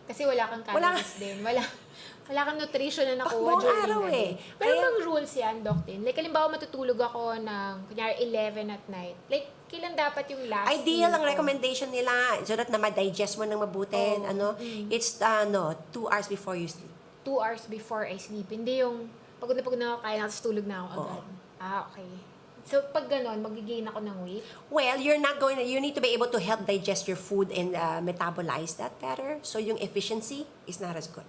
Speaker 5: Kasi wala kang calories din. Wala kang nutrition na nakuha
Speaker 6: buong
Speaker 5: during
Speaker 6: araw
Speaker 5: the day.
Speaker 6: eh.
Speaker 5: Pero bang rules yan, Doc Tin? Like, halimbawa matutulog ako ng, kunyari, 11 at night. Like, kailan dapat yung last
Speaker 6: Ideal
Speaker 5: meal
Speaker 6: ang
Speaker 5: ko?
Speaker 6: recommendation nila so that na ma-digest mo ng mabuti. It's 2 hours before you sleep.
Speaker 5: 2 hours before I sleep. Hindi yung pagod na ako kain, tapos tulog na ako agad. Okay. So, pag ganon, mag-gain ako ng weight?
Speaker 6: Well, you need to be able to help digest your food and metabolize that better. So, yung efficiency is not as good.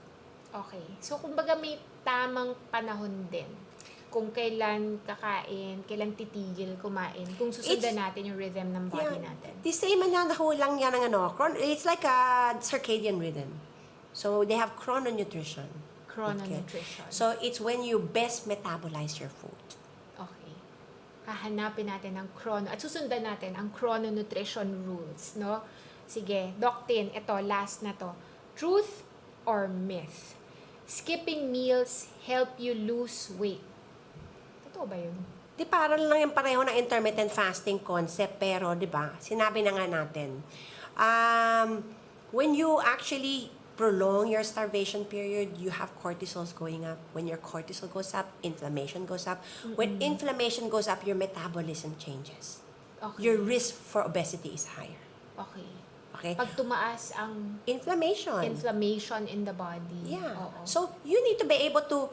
Speaker 5: Okay. So, kumbaga may tamang panahon din kung kailan kakain, kailan titigil kumain, kung susundan natin yung rhythm ng body natin.
Speaker 6: The same nakulang yan ng it's like a circadian rhythm. So, they have chrononutrition.
Speaker 5: Chrononutrition.
Speaker 6: So, it's when you best metabolize your food.
Speaker 5: Okay. Hahanapin natin ang at susundan natin ang chrononutrition rules, no? Sige, Doc Tin, ito, last na to. Truth or myth? Skipping meals help you lose weight. Totoo ba yun?
Speaker 6: Di parang lang yung pareho ng intermittent fasting concept, pero di ba, sinabi na nga natin, when you actually prolong your starvation period, you have cortisols going up. When your cortisol goes up, inflammation goes up. When inflammation goes up, your metabolism changes.
Speaker 5: Okay.
Speaker 6: Your risk for obesity is higher.
Speaker 5: Okay.
Speaker 6: Okay?
Speaker 5: Pag tumaas ang
Speaker 6: Inflammation.
Speaker 5: in the body.
Speaker 6: Yeah.
Speaker 5: Oo.
Speaker 6: So, you need to be able to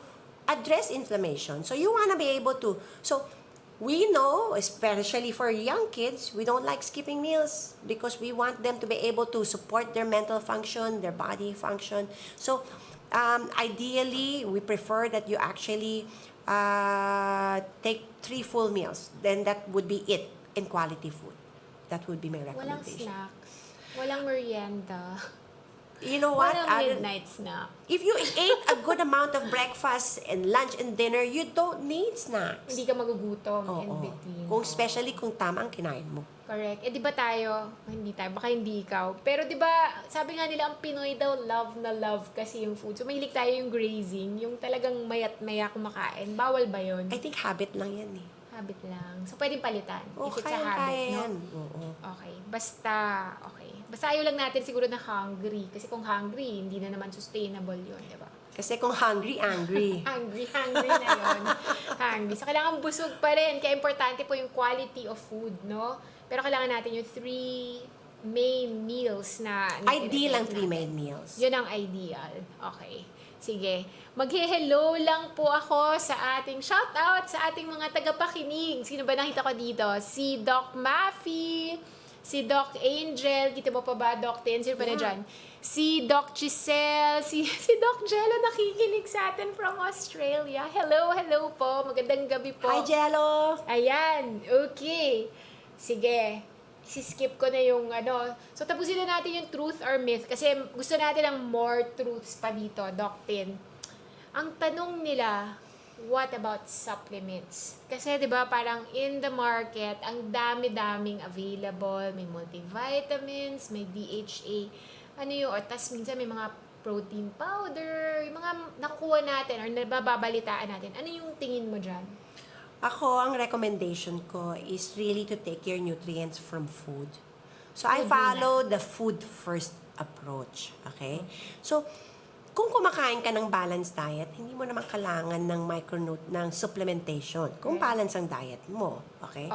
Speaker 6: address inflammation. So, you want to be able to... So, we know, especially for young kids, we don't like skipping meals because we want them to be able to support their mental function, their body function. So, ideally, we prefer that you actually take 3 full meals. Then that would be it in quality food. That would be my
Speaker 5: Walang
Speaker 6: recommendation.
Speaker 5: snacks. Walang merienda.
Speaker 6: You know what?
Speaker 5: Walang midnight snack.
Speaker 6: If you ate a good amount of breakfast and lunch and dinner, you don't need snacks.
Speaker 5: Hindi ka magugutom in
Speaker 6: Oo.
Speaker 5: between.
Speaker 6: Kung especially kung tama ang kinain mo.
Speaker 5: Correct. Eh, di ba tayo, hindi tayo, baka hindi ikaw. Pero di ba, sabi nga nila, ang Pinoy daw, love na love kasi yung food. So, mahilig tayo yung grazing, yung talagang mayat-maya kumakain. Bawal ba yun?
Speaker 6: I think habit lang yan eh.
Speaker 5: Habit lang. So, pwedeng palitan.
Speaker 6: Oh,
Speaker 5: if it's a habit,
Speaker 6: kaya
Speaker 5: no?
Speaker 6: yan. Oo.
Speaker 5: Okay. Basta ayaw lang natin siguro na hungry. Kasi kung hungry, hindi na naman sustainable yun, di ba?
Speaker 6: Kasi kung hungry, angry.
Speaker 5: Hungry na yun. Hungry. So, kailangan busog pa rin. Kaya importante po yung quality of food, no? Pero kailangan natin yung 3 main meals na
Speaker 6: Ideal ang 3
Speaker 5: natin.
Speaker 6: main meals.
Speaker 5: Yun ang ideal. Okay. Sige. Maghe-hello lang po ako sa ating shoutout sa ating mga tagapakinig. Sino ba nakita ko dito? Si Doc Maffy, si Doc Angel, kita mo pa ba, Doc Ten? Sino pa na dyan? Si Doc Giselle, si Doc Jello nakikinig sa atin from Australia. Hello po. Magandang gabi po.
Speaker 6: Hi, Jello!
Speaker 5: Ayan, okay. Sige, skip ko na yung So, tapusin na natin yung truth or myth kasi gusto natin ng more truths pa dito, Doc Tin. Ang tanong nila, what about supplements? Kasi 'di ba parang in the market, ang dami-daming available, may multivitamins, may DHA, tas minsan may mga protein powder, yung mga nakukuha natin or nababalitaan natin. Ano yung tingin mo dyan?
Speaker 6: Ako, ang recommendation ko is really to take your nutrients from food. So, I follow the food first approach. Okay? So, kung kumakain ka ng balanced diet, hindi mo naman kailangan ng supplementation. Kung balance ang diet mo. Okay?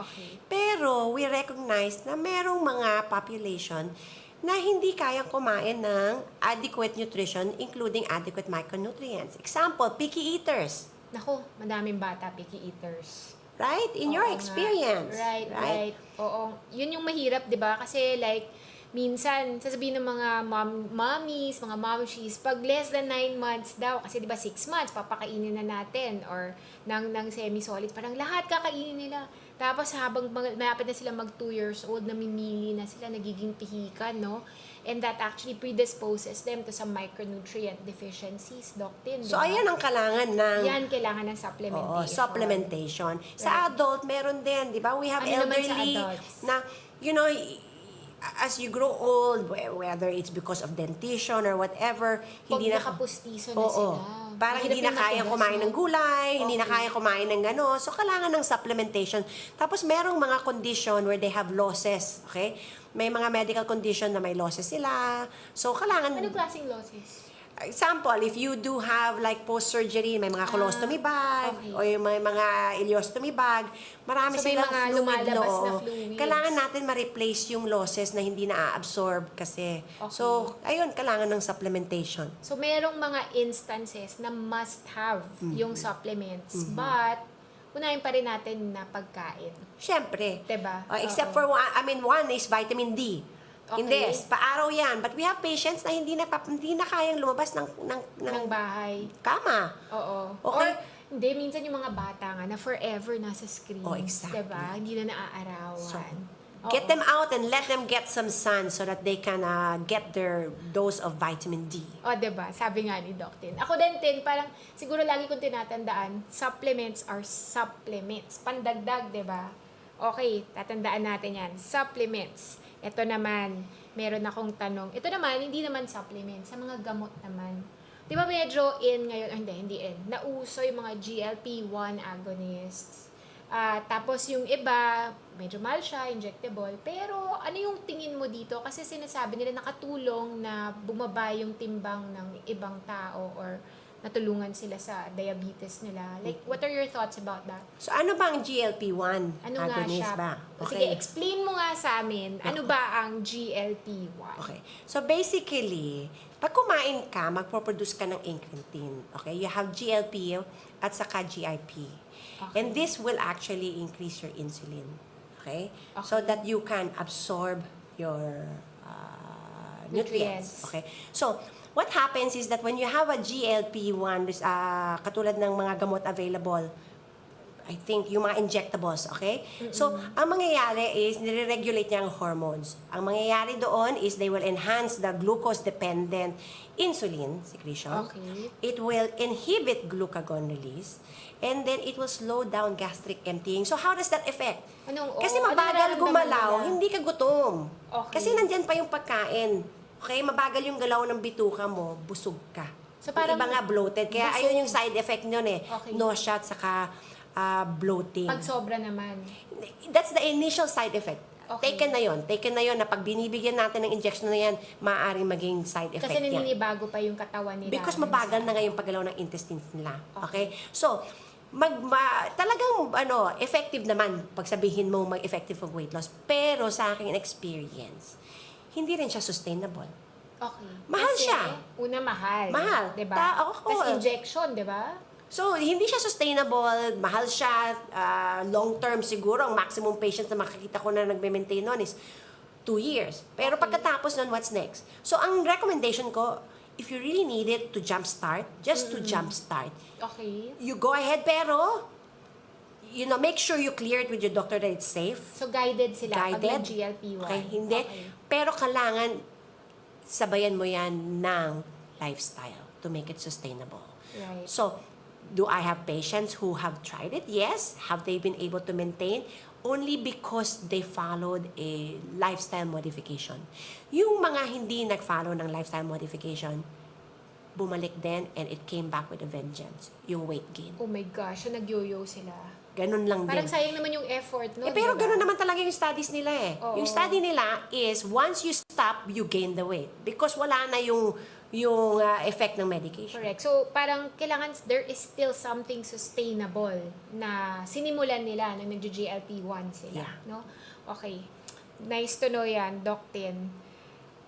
Speaker 6: Pero, we recognize na merong mga population na hindi kayang kumain ng adequate nutrition, including adequate micronutrients. Example, picky eaters.
Speaker 5: Naku, madaming bata, picky eaters.
Speaker 6: Right? In your
Speaker 5: Oo
Speaker 6: experience.
Speaker 5: nga. Right. Oo. Yun yung mahirap, di ba? Kasi like, minsan, sasabihin ng mga mommies, mga momshies, pag less than 9 months daw, kasi di ba 6 months, papakainin na natin, or ng semi-solid, parang lahat kakainin nila. Tapos habang malapit na sila mag 2 years old, namimili na sila, nagiging pihikan, no? And that actually predisposes them to some micronutrient deficiencies, Doc Tin.
Speaker 6: So, ayan ang kailangan ng...
Speaker 5: Yan, kailangan ng supplementation.
Speaker 6: Oo, supplementation. Sa adult, meron din, di ba? We have
Speaker 5: Ano naman sa
Speaker 6: elderly
Speaker 5: adults?
Speaker 6: na, you know, as you grow old, whether it's because of dentition or whatever, hindi na...
Speaker 5: nakapustiso na
Speaker 6: Oo.
Speaker 5: sila.
Speaker 6: Parang
Speaker 5: Mahirap
Speaker 6: hindi na
Speaker 5: yung
Speaker 6: kayang
Speaker 5: matigas,
Speaker 6: kumain
Speaker 5: no?
Speaker 6: ng gulay, hindi na kaya kumain ng gano. So, kailangan ng supplementation. Tapos, merong mga condition where they have losses, okay? May mga medical condition na may losses sila. So, kailangan...
Speaker 5: Anong klaseng losses?
Speaker 6: Example, if you do have like post-surgery, may mga colostomy bag,
Speaker 5: okay.
Speaker 6: o yung may mga ileostomy bag, marami
Speaker 5: So, may
Speaker 6: silang
Speaker 5: mga
Speaker 6: fluid
Speaker 5: lumalabas na
Speaker 6: loob.
Speaker 5: fluids.
Speaker 6: Kailangan natin ma-replace yung losses na hindi na-absorb kasi.
Speaker 5: Okay.
Speaker 6: So, ayun, kailangan ng supplementation.
Speaker 5: So, merong mga instances na must have yung supplements. But, unahin pa rin natin na pagkain.
Speaker 6: Siyempre.
Speaker 5: Diba?
Speaker 6: Except for, one is vitamin D.
Speaker 5: Okay.
Speaker 6: Hindi, paaraw yan. But we have patients na hindi na kayang lumabas ng
Speaker 5: Ng bahay.
Speaker 6: kama.
Speaker 5: Oo.
Speaker 6: Okay.
Speaker 5: Or, hindi, minsan yung mga bata nga na forever nasa screens.
Speaker 6: Oh, exactly.
Speaker 5: Diba? Hindi na naaarawan.
Speaker 6: So, Get them out and let them get some sun so that they can get their dose of vitamin D.
Speaker 5: O, diba? Sabi nga ni Doc Tin. Ako din, Tin, parang siguro lagi kong tinatandaan, supplements are supplements. Pandagdag, diba? Okay, tatandaan natin yan. Supplements. Ito naman, meron akong tanong. Ito naman, hindi naman supplements. Sa mga gamot naman. Di ba medyo in ngayon, hindi in. Nauso yung mga GLP-1 agonists. Tapos yung iba, medyo mahal siya, injectable. Pero ano yung tingin mo dito? Kasi sinasabi nila nakatulong na bumaba yung timbang ng ibang tao or natulungan sila sa diabetes nila. Like, what are your thoughts about that?
Speaker 6: So ano ba ang GLP-1
Speaker 5: Ano nga
Speaker 6: agonist
Speaker 5: siya?
Speaker 6: ba?
Speaker 5: Sige, explain mo nga sa amin, ano ba ang GLP-1?
Speaker 6: Okay. So basically, pag kumain ka, magpo-produce ka ng incretin. Okay? You have GLP at saka GIP.
Speaker 5: Okay.
Speaker 6: And this will actually increase your insulin. Okay? So that you can absorb your nutrients. Okay? So, what happens is that when you have a GLP-1, katulad ng mga gamot available, I think, yung mga injectables, okay? So, ang mangyayari is, nire-regulate niya ang hormones. Ang mangyayari doon is, they will enhance the glucose-dependent insulin secretion.
Speaker 5: Okay.
Speaker 6: It will inhibit glucagon release. And then, it will slow down gastric emptying. So, how does that affect? Kasi mabagal gumalaw, hindi ka gutom.
Speaker 5: Okay.
Speaker 6: Kasi nandyan pa yung pagkain. Okay? Mabagal yung galaw ng bituka mo, busog ka.
Speaker 5: So,
Speaker 6: Yung
Speaker 5: parang
Speaker 6: iba nga bloated. Kaya
Speaker 5: busog.
Speaker 6: ayun yung side effect nun eh.
Speaker 5: Okay.
Speaker 6: Nausea at saka bloating.
Speaker 5: Pag sobra naman.
Speaker 6: That's the initial side effect.
Speaker 5: Okay.
Speaker 6: Taken na yon. Taken na yon na pag binibigyan natin ng injection na yan, maaaring maging side effect
Speaker 5: Kasi
Speaker 6: yan.
Speaker 5: naninibago pa yung katawan nila.
Speaker 6: Because mabagal na nga yung paggalaw ng intestines nila. Okay? So, talagang effective naman pag sabihin mo may effective for weight loss. Pero sa aking experience, hindi rin siya sustainable.
Speaker 5: Okay.
Speaker 6: Mahal
Speaker 5: Kasi,
Speaker 6: siya.
Speaker 5: Una, mahal.
Speaker 6: Mahal.
Speaker 5: Diba?
Speaker 6: Ako.
Speaker 5: Tapos injection, diba?
Speaker 6: So, hindi siya sustainable, mahal siya, long-term siguro. Ang maximum patients na makikita ko na nagme-maintain nun is 2 years. Pero pagkatapos nun, what's next? So, ang recommendation ko, if you really need it to jumpstart, just to jumpstart,
Speaker 5: Okay.
Speaker 6: you go ahead, pero, make sure you clear it with your doctor that it's safe.
Speaker 5: So, guided sila pag
Speaker 6: Guided.
Speaker 5: nag-GLP-1.
Speaker 6: Okay, hindi.
Speaker 5: Okay.
Speaker 6: Pero kailangan, sabayan mo yan ng lifestyle to make it sustainable.
Speaker 5: Right.
Speaker 6: So, do I have patients who have tried it? Yes. Have they been able to maintain? Only because they followed a lifestyle modification. Yung mga hindi nag-follow ng lifestyle modification, bumalik din and it came back with a vengeance. Yung weight gain.
Speaker 5: Oh my gosh, so nag-yo-yo sila.
Speaker 6: Ganun lang
Speaker 5: Parang
Speaker 6: din.
Speaker 5: sayang naman yung effort, no?
Speaker 6: Pero
Speaker 5: diba?
Speaker 6: ganun naman talaga yung studies nila eh.
Speaker 5: Oo.
Speaker 6: Yung study nila is once you stop, you gain the weight. Because wala na yung effect ng medication.
Speaker 5: Correct. So, parang kailangan, there is still something sustainable na sinimulan nila nung nag-GLP-1 sila.
Speaker 6: Yeah.
Speaker 5: No? Okay. Nice to know yan, Doc Tin.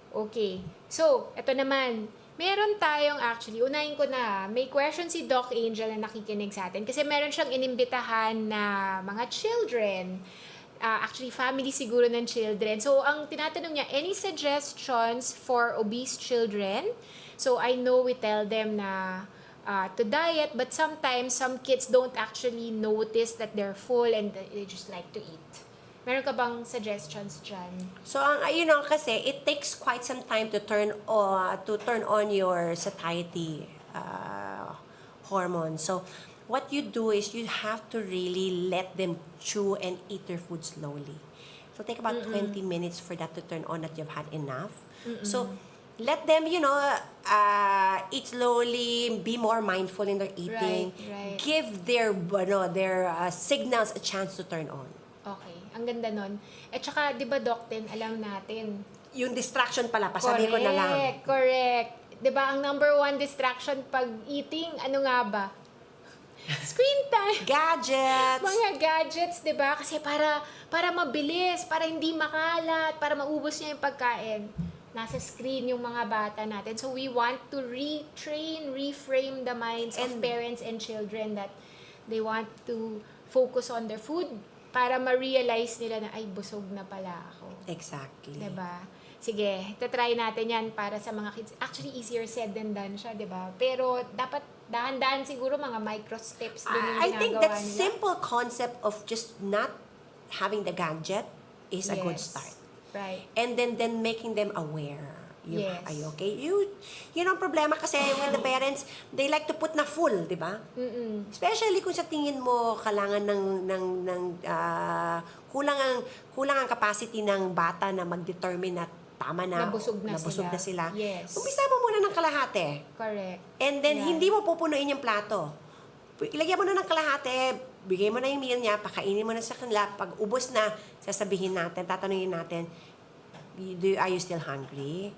Speaker 5: Okay. So, eto naman. Meron tayong actually, unahin ko na, may question si Doc Angel na nakikinig sa atin. Kasi meron siyang inimbitahan na mga children. Actually, family siguro ng children. So, ang tinatanong niya, any suggestions for obese children? So, I know we tell them na to diet, but sometimes some kids don't actually notice that they're full and they just like to eat. Meron ka bang suggestions dyan?
Speaker 6: So, kasi it takes quite some time to turn on your satiety hormone. So, what you do is you have to really let them chew and eat their food slowly. So, take about 20 minutes for that to turn on that you've had enough. So, let them, eat slowly, be more mindful in their eating.
Speaker 5: Right.
Speaker 6: Give their signals a chance to turn on.
Speaker 5: Okay. Ang ganda nun. At saka, di ba, Doc Tin, alam natin.
Speaker 6: Yung distraction pala, pasabi ko na lang.
Speaker 5: Correct. Di ba, ang number one distraction pag eating, ano nga ba? Screen time.
Speaker 6: Gadgets.
Speaker 5: Mga gadgets, di ba? Kasi para mabilis, para hindi makalat, para maubos niya yung pagkain. Nasa screen yung mga bata natin. So we want to reframe the minds of parents and children that they want to focus on their food para ma-realize nila na, ay, busog na pala ako.
Speaker 6: Exactly.
Speaker 5: Diba? Sige, tatry natin yan para sa mga kids. Actually, easier said than done siya, diba? Pero dapat dahan-dahan siguro mga micro steps din yung
Speaker 6: I think
Speaker 5: ginagawa
Speaker 6: that
Speaker 5: nila.
Speaker 6: simple concept of just not having the gadget is a good start.
Speaker 5: Right.
Speaker 6: And then making them aware.
Speaker 5: Yes.
Speaker 6: Are you okay? You know, problema kasi with the parents, they like to put na full, di ba? Especially kung sa tingin mo kailangan kulang ang capacity ng bata na mag-determine na tama na,
Speaker 5: Nabusog na
Speaker 6: sila.
Speaker 5: Yes.
Speaker 6: Umpisa mo muna ng kalahati.
Speaker 5: Correct.
Speaker 6: And then,
Speaker 5: Yeah.
Speaker 6: hindi mo pupunuin yung plato. Ilagyan mo na ng kalahati, bigay mo na yung meal niya, pakainin mo na sa kanila. Pag ubos na, sasabihin natin, tatanungin natin, are you still hungry?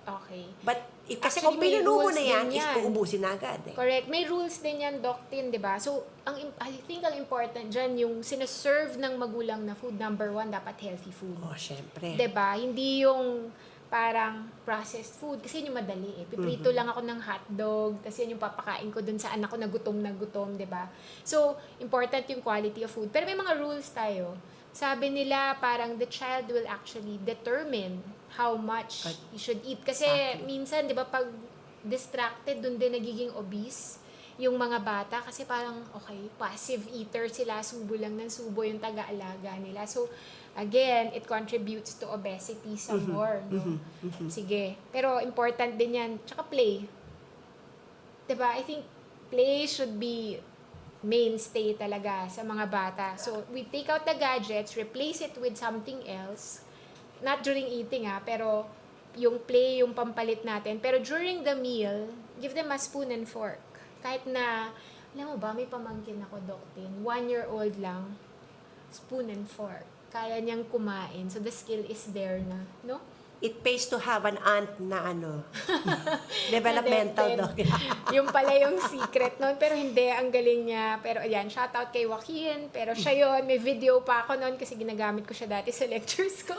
Speaker 5: Okay.
Speaker 6: But, kasi
Speaker 5: Actually,
Speaker 6: kung
Speaker 5: may
Speaker 6: pinuno mo
Speaker 5: rules
Speaker 6: na yan,
Speaker 5: din
Speaker 6: is
Speaker 5: yan.
Speaker 6: uubusin na agad eh.
Speaker 5: Correct. May rules din yan, Doc Tin, di ba? So, I think ang important dyan, yung sinaserve ng magulang na food, number 1, dapat healthy food.
Speaker 6: Oh, syempre.
Speaker 5: Di ba? Hindi yung parang processed food. Kasi yun yung madali eh. Piprito lang ako ng hotdog, kasi yun yung papakain ko dun sa anak ko na gutom, di ba? So, important yung quality of food. Pero may mga rules tayo. Sabi nila, parang the child will actually determine how much he should eat. Kasi minsan, di ba, pag distracted, dun din nagiging obese yung mga bata. Kasi parang, okay, passive eater sila, subo lang ng subo yung taga-alaga nila. So, again, it contributes to obesity some more. No? Sige. Pero important din yan. Tsaka play. Diba? I think play should be mainstay talaga sa mga bata. So, we take out the gadgets, replace it with something else. Not during eating pero yung play, yung pampalit natin. Pero during the meal, give them a spoon and fork. Kahit na, alam mo ba, may pamangkin ako, Doktin, 1-year-old lang, spoon and fork. Kaya niyang kumain. So, the skill is there na, no?
Speaker 6: It pays to have an aunt na developmental dog.
Speaker 5: Yung pala yung secret nun. Pero hindi, ang galing niya. Pero ayan, shoutout kay Joaquin. Pero siya yun, may video pa ako nun kasi ginagamit ko siya dati sa lectures ko.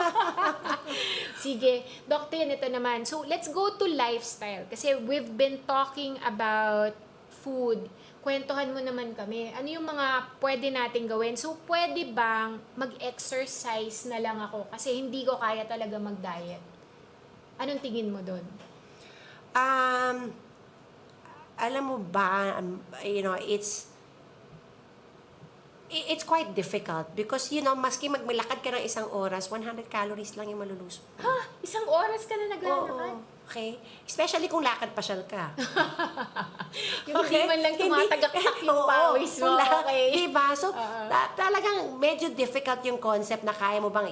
Speaker 5: Sige, Doc Tin, ito naman. So, let's go to lifestyle. Kasi we've been talking about food. Kwentuhan mo naman kami. Ano yung mga pwede nating gawin? So, pwede bang mag-exercise na lang ako? Kasi hindi ko kaya talaga mag-diet. Anong tingin mo doon?
Speaker 6: Alam mo ba, it's quite difficult because, maski magmalakad ka ng 1 oras, 100 calories lang yung malulusog.
Speaker 5: Ha? 1 oras ka na naglalakad?
Speaker 6: Oo. Okay? Especially kung lakad pasyal ka.
Speaker 5: Yung hindi man lang tumatagaktak yung pawis mo. Okay.
Speaker 6: Diba? So, talagang medyo difficult yung concept na kaya mo bang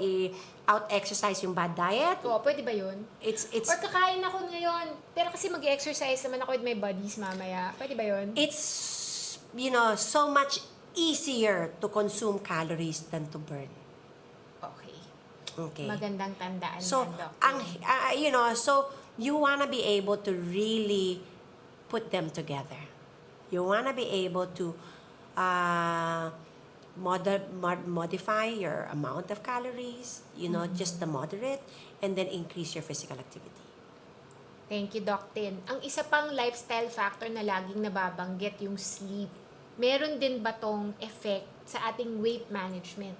Speaker 6: out-exercise yung bad diet.
Speaker 5: Oo, pwede ba yun?
Speaker 6: It's
Speaker 5: Or kakain ako ngayon, pero kasi mag-exercise naman ako with my buddies mamaya. Pwede ba yun?
Speaker 6: It's, so much easier to consume calories than to burn. Okay.
Speaker 5: Magandang tandaan
Speaker 6: So,
Speaker 5: yan, Doc.
Speaker 6: so you wanna be able to really put them together. You wanna be able to modify your amount of calories, just the moderate, and then increase your physical activity.
Speaker 5: Thank you, Doc Tin. Ang isa pang lifestyle factor na laging nababanggit, yung sleep. Meron din ba tong effect sa ating weight management?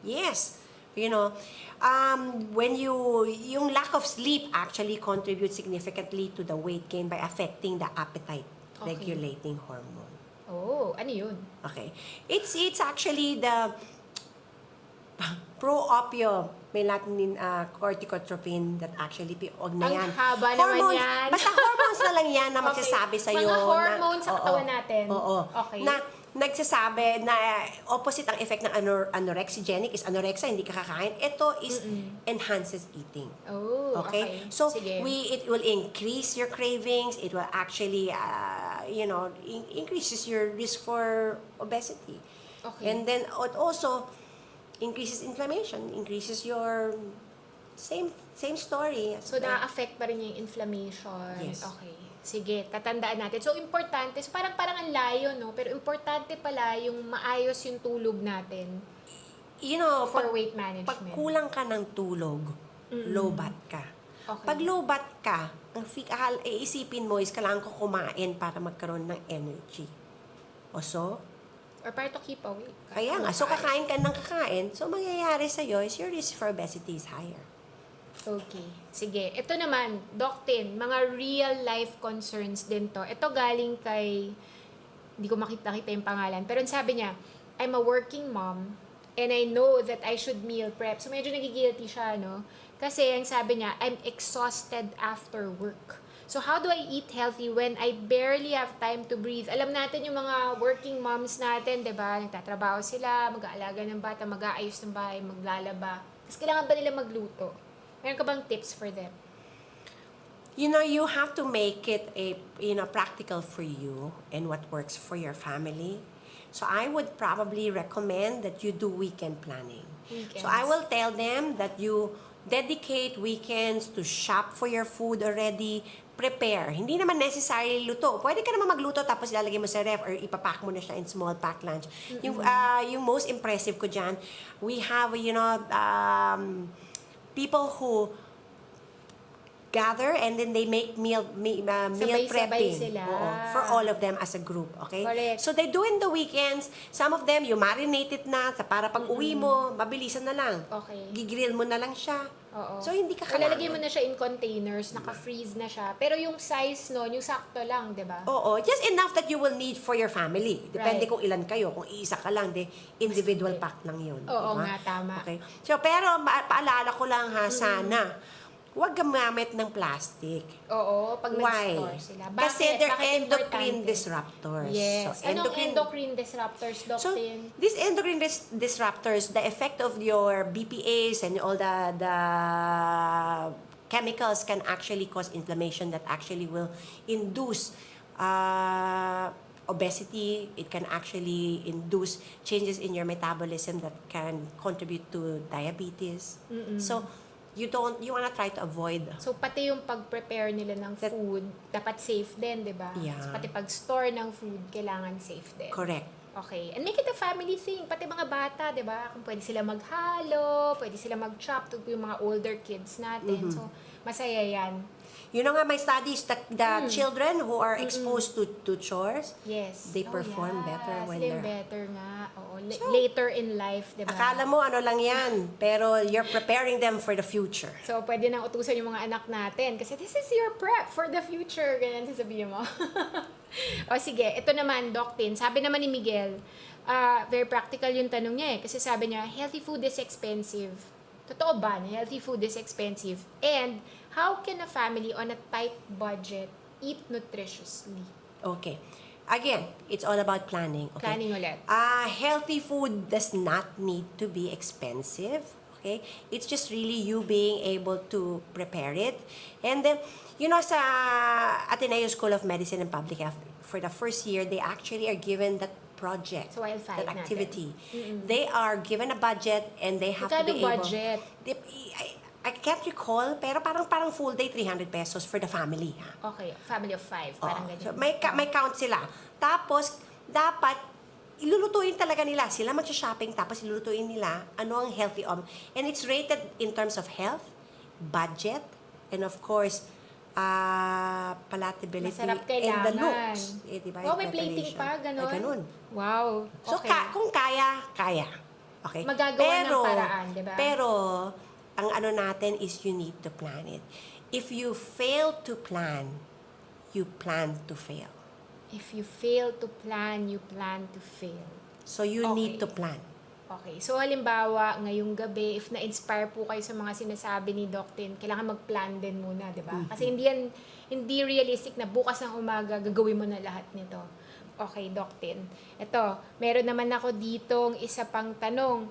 Speaker 6: Yes. When yung lack of sleep actually contributes significantly to the weight gain by affecting the appetite regulating hormone.
Speaker 5: Oh, ano yun?
Speaker 6: Okay. It's actually the pro-opio, may Latin corticotropin that actually na
Speaker 5: Ang
Speaker 6: yan.
Speaker 5: haba naman yan.
Speaker 6: Basta hormones na lang yan na magsasabi sa'yo.
Speaker 5: Mga hormones sa katawan natin.
Speaker 6: Oo.
Speaker 5: Okay.
Speaker 6: Na nagsasabi na opposite ang effect ng anorexigenic is anorexia, hindi ka kakain. Ito is enhances eating.
Speaker 5: Oh, okay.
Speaker 6: So,
Speaker 5: Sige.
Speaker 6: it will increase your cravings. It will actually, increases your risk for obesity.
Speaker 5: Okay.
Speaker 6: And then, it also increases inflammation, increases your same story.
Speaker 5: So, na-affect pa rin yung inflammation.
Speaker 6: Yes.
Speaker 5: Okay. Sige, tatandaan natin. So, importante. So, parang ang layo, no? Pero importante pala yung maayos yung tulog natin for weight management.
Speaker 6: Pag kulang ka ng tulog, low-bat ka.
Speaker 5: Okay.
Speaker 6: Pag low-bat ka, ang iisipin mo is kailangan ko kumain para magkaroon ng energy.
Speaker 5: Or para to keep awake.
Speaker 6: Kaya nga, so kakain ka ng kakain, so mangyayari sa'yo is your risk for obesity is higher.
Speaker 5: Okay. Sige. Ito naman, Doc Tin, mga real-life concerns din to. Ito galing kay, hindi ko makita yung pangalan, pero sabi niya, I'm a working mom and I know that I should meal prep. So medyo nagigilty siya, no? Kasi ang sabi niya, I'm exhausted after work. So how do I eat healthy when I barely have time to breathe? Alam natin yung mga working moms natin, 'di ba? Nagtatrabaho sila, mag-aalaga ng bata, mag-aayos ng bahay, maglalaba. Tapos kailangan ba nila magluto? Meron ka bang tips for them?
Speaker 6: You have to make it practical for you and what works for your family. So I would probably recommend that you do weekend planning.
Speaker 5: Weekends.
Speaker 6: So I will tell them that you dedicate weekends to shop for your food already, prepare. Hindi naman necessarily luto. Pwede ka naman magluto tapos ilalagay mo sa ref or ipapack mo na siya in small pack lunch. Yung most impressive ko dyan, we have, people who gather and then they make meal
Speaker 5: Sabay-sabay
Speaker 6: prepping
Speaker 5: sila.
Speaker 6: for all of them as a group, okay?
Speaker 5: Correct.
Speaker 6: So they do in the weekends, some of them you marinate it na para pag uwi mo, mabilisan na lang.
Speaker 5: Okay.
Speaker 6: Gigrill mo na lang siya.
Speaker 5: Oo.
Speaker 6: So hindi ka
Speaker 5: Ilalagay mo na siya in containers, naka-freeze na siya. Pero yung size nun, yung sakto lang, di ba?
Speaker 6: Oo, just enough that you will need for your family. Depende
Speaker 5: Right.
Speaker 6: kung ilan kayo. Kung iisa ka lang, individual pack lang yun.
Speaker 5: Oo
Speaker 6: diba?
Speaker 5: nga, tama.
Speaker 6: Okay. So, pero paalala ko lang ha, sana, huwag gamit ng plastic.
Speaker 5: Oo, pag
Speaker 6: Why?
Speaker 5: nag-store sila. Bakit?
Speaker 6: Kasi they're
Speaker 5: Bakit
Speaker 6: endocrine
Speaker 5: importante?
Speaker 6: disruptors.
Speaker 5: Yes.
Speaker 6: So,
Speaker 5: Anong endocrine disruptors, Doc
Speaker 6: So,
Speaker 5: Tin?
Speaker 6: these endocrine disruptors, the effect of your BPAs and all the chemicals can actually cause inflammation that actually will induce obesity. It can actually induce changes in your metabolism that can contribute to diabetes. So, you wanna try to avoid.
Speaker 5: So, pati yung pag-prepare nila ng food, dapat safe din, di ba?
Speaker 6: Yeah.
Speaker 5: So, pati pag-store ng food, kailangan safe din.
Speaker 6: Correct.
Speaker 5: Okay. And make it a family thing. Pati mga bata, di ba? Kung pwede sila maghalo, pwede sila mag-chop to yung mga older kids natin. So, masaya yan.
Speaker 6: You know nga, my studies, the children who are exposed to chores,
Speaker 5: Yes.
Speaker 6: they perform better when
Speaker 5: sila yung
Speaker 6: they're...
Speaker 5: better nga. Oo. Later in life, di ba?
Speaker 6: Akala mo ano lang yan, pero you're preparing them for the future.
Speaker 5: So, pwede nang utusan yung mga anak natin. Kasi this is your prep for the future. Ganyan sasabihin mo. O sige, ito naman, Doc Tin. Sabi naman ni Miguel, very practical yung tanong niya eh. Kasi sabi niya, healthy food is expensive. Totoo ba na healthy food is expensive? And how can a family on a tight budget eat nutritiously?
Speaker 6: Okay. Again, it's all about planning. Okay?
Speaker 5: Planning ulit.
Speaker 6: Healthy food does not need to be expensive. Okay? It's just really you being able to prepare it. And then, sa Ateneo School of Medicine and Public Health, for the first year, they actually are given that project,
Speaker 5: So, I'll find
Speaker 6: that
Speaker 5: natin.
Speaker 6: activity. They are given a budget and they have to be
Speaker 5: Magkano
Speaker 6: able...
Speaker 5: budget?
Speaker 6: I can't recall, pero parang full day 300 pesos for the family. Ha?
Speaker 5: Okay, family of 5. Parang ganyan.
Speaker 6: So may count sila. Tapos, dapat, ilulutuin talaga nila. Sila mag-shopping, tapos ilulutuin nila ano ang healthy and it's rated in terms of health, budget, and of course, palatability
Speaker 5: Masarap
Speaker 6: and the
Speaker 5: kailangan.
Speaker 6: looks. Diba?
Speaker 5: Oh, may plating pa, ganun?
Speaker 6: Ay, ganun.
Speaker 5: Wow.
Speaker 6: So,
Speaker 5: Okay.
Speaker 6: kung kaya. Okay?
Speaker 5: Magagawa ng paraan, di ba?
Speaker 6: Pero, ang ano natin is you need to plan it. If you fail to plan, you plan to fail.
Speaker 5: If you fail to plan, you plan to fail.
Speaker 6: So, you need
Speaker 5: Okay.
Speaker 6: to plan.
Speaker 5: Okay. So, halimbawa, ngayong gabi, if na-inspire po kayo sa mga sinasabi ni Doc Tin, kailangan mag-plan din muna, di ba? Kasi hindi realistic na bukas ng umaga, gagawin mo na lahat nito. Okay, Doc Tin. Ito, meron naman ako ditong isa pang tanong.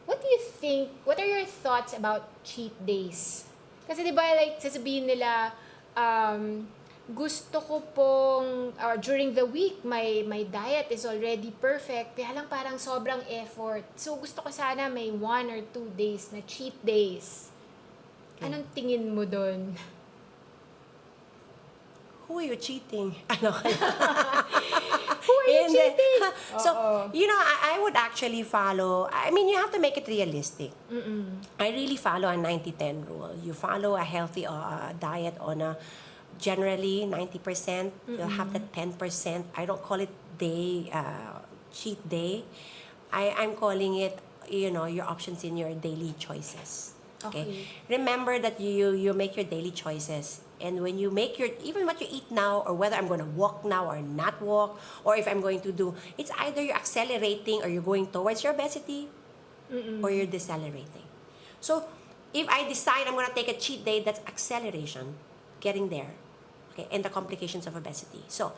Speaker 5: What do you think, what are your thoughts about cheat days? Kasi di ba, like, sasabihin nila, gusto ko pong, during the week, my diet is already perfect, kaya lang parang sobrang effort. So, gusto ko sana may 1 or 2 days na cheat days. Anong tingin mo dun?
Speaker 6: Who are you cheating? Ano kaya?
Speaker 5: Who are you cheating?
Speaker 6: So, I would actually follow, you have to make it realistic. I really follow a 90-10 rule. You follow a healthy diet on a generally 90%. You'll have that 10%. I don't call it cheat day. I'm calling it, your options in your daily choices. Okay. Remember that you make your daily choices And when you make even what you eat now, or whether I'm going to walk now or not walk, or if I'm going to do, it's either you're accelerating or you're going towards your obesity, or you're decelerating. So, if I decide I'm going to take a cheat day, that's acceleration, getting there, okay, and the complications of obesity. So,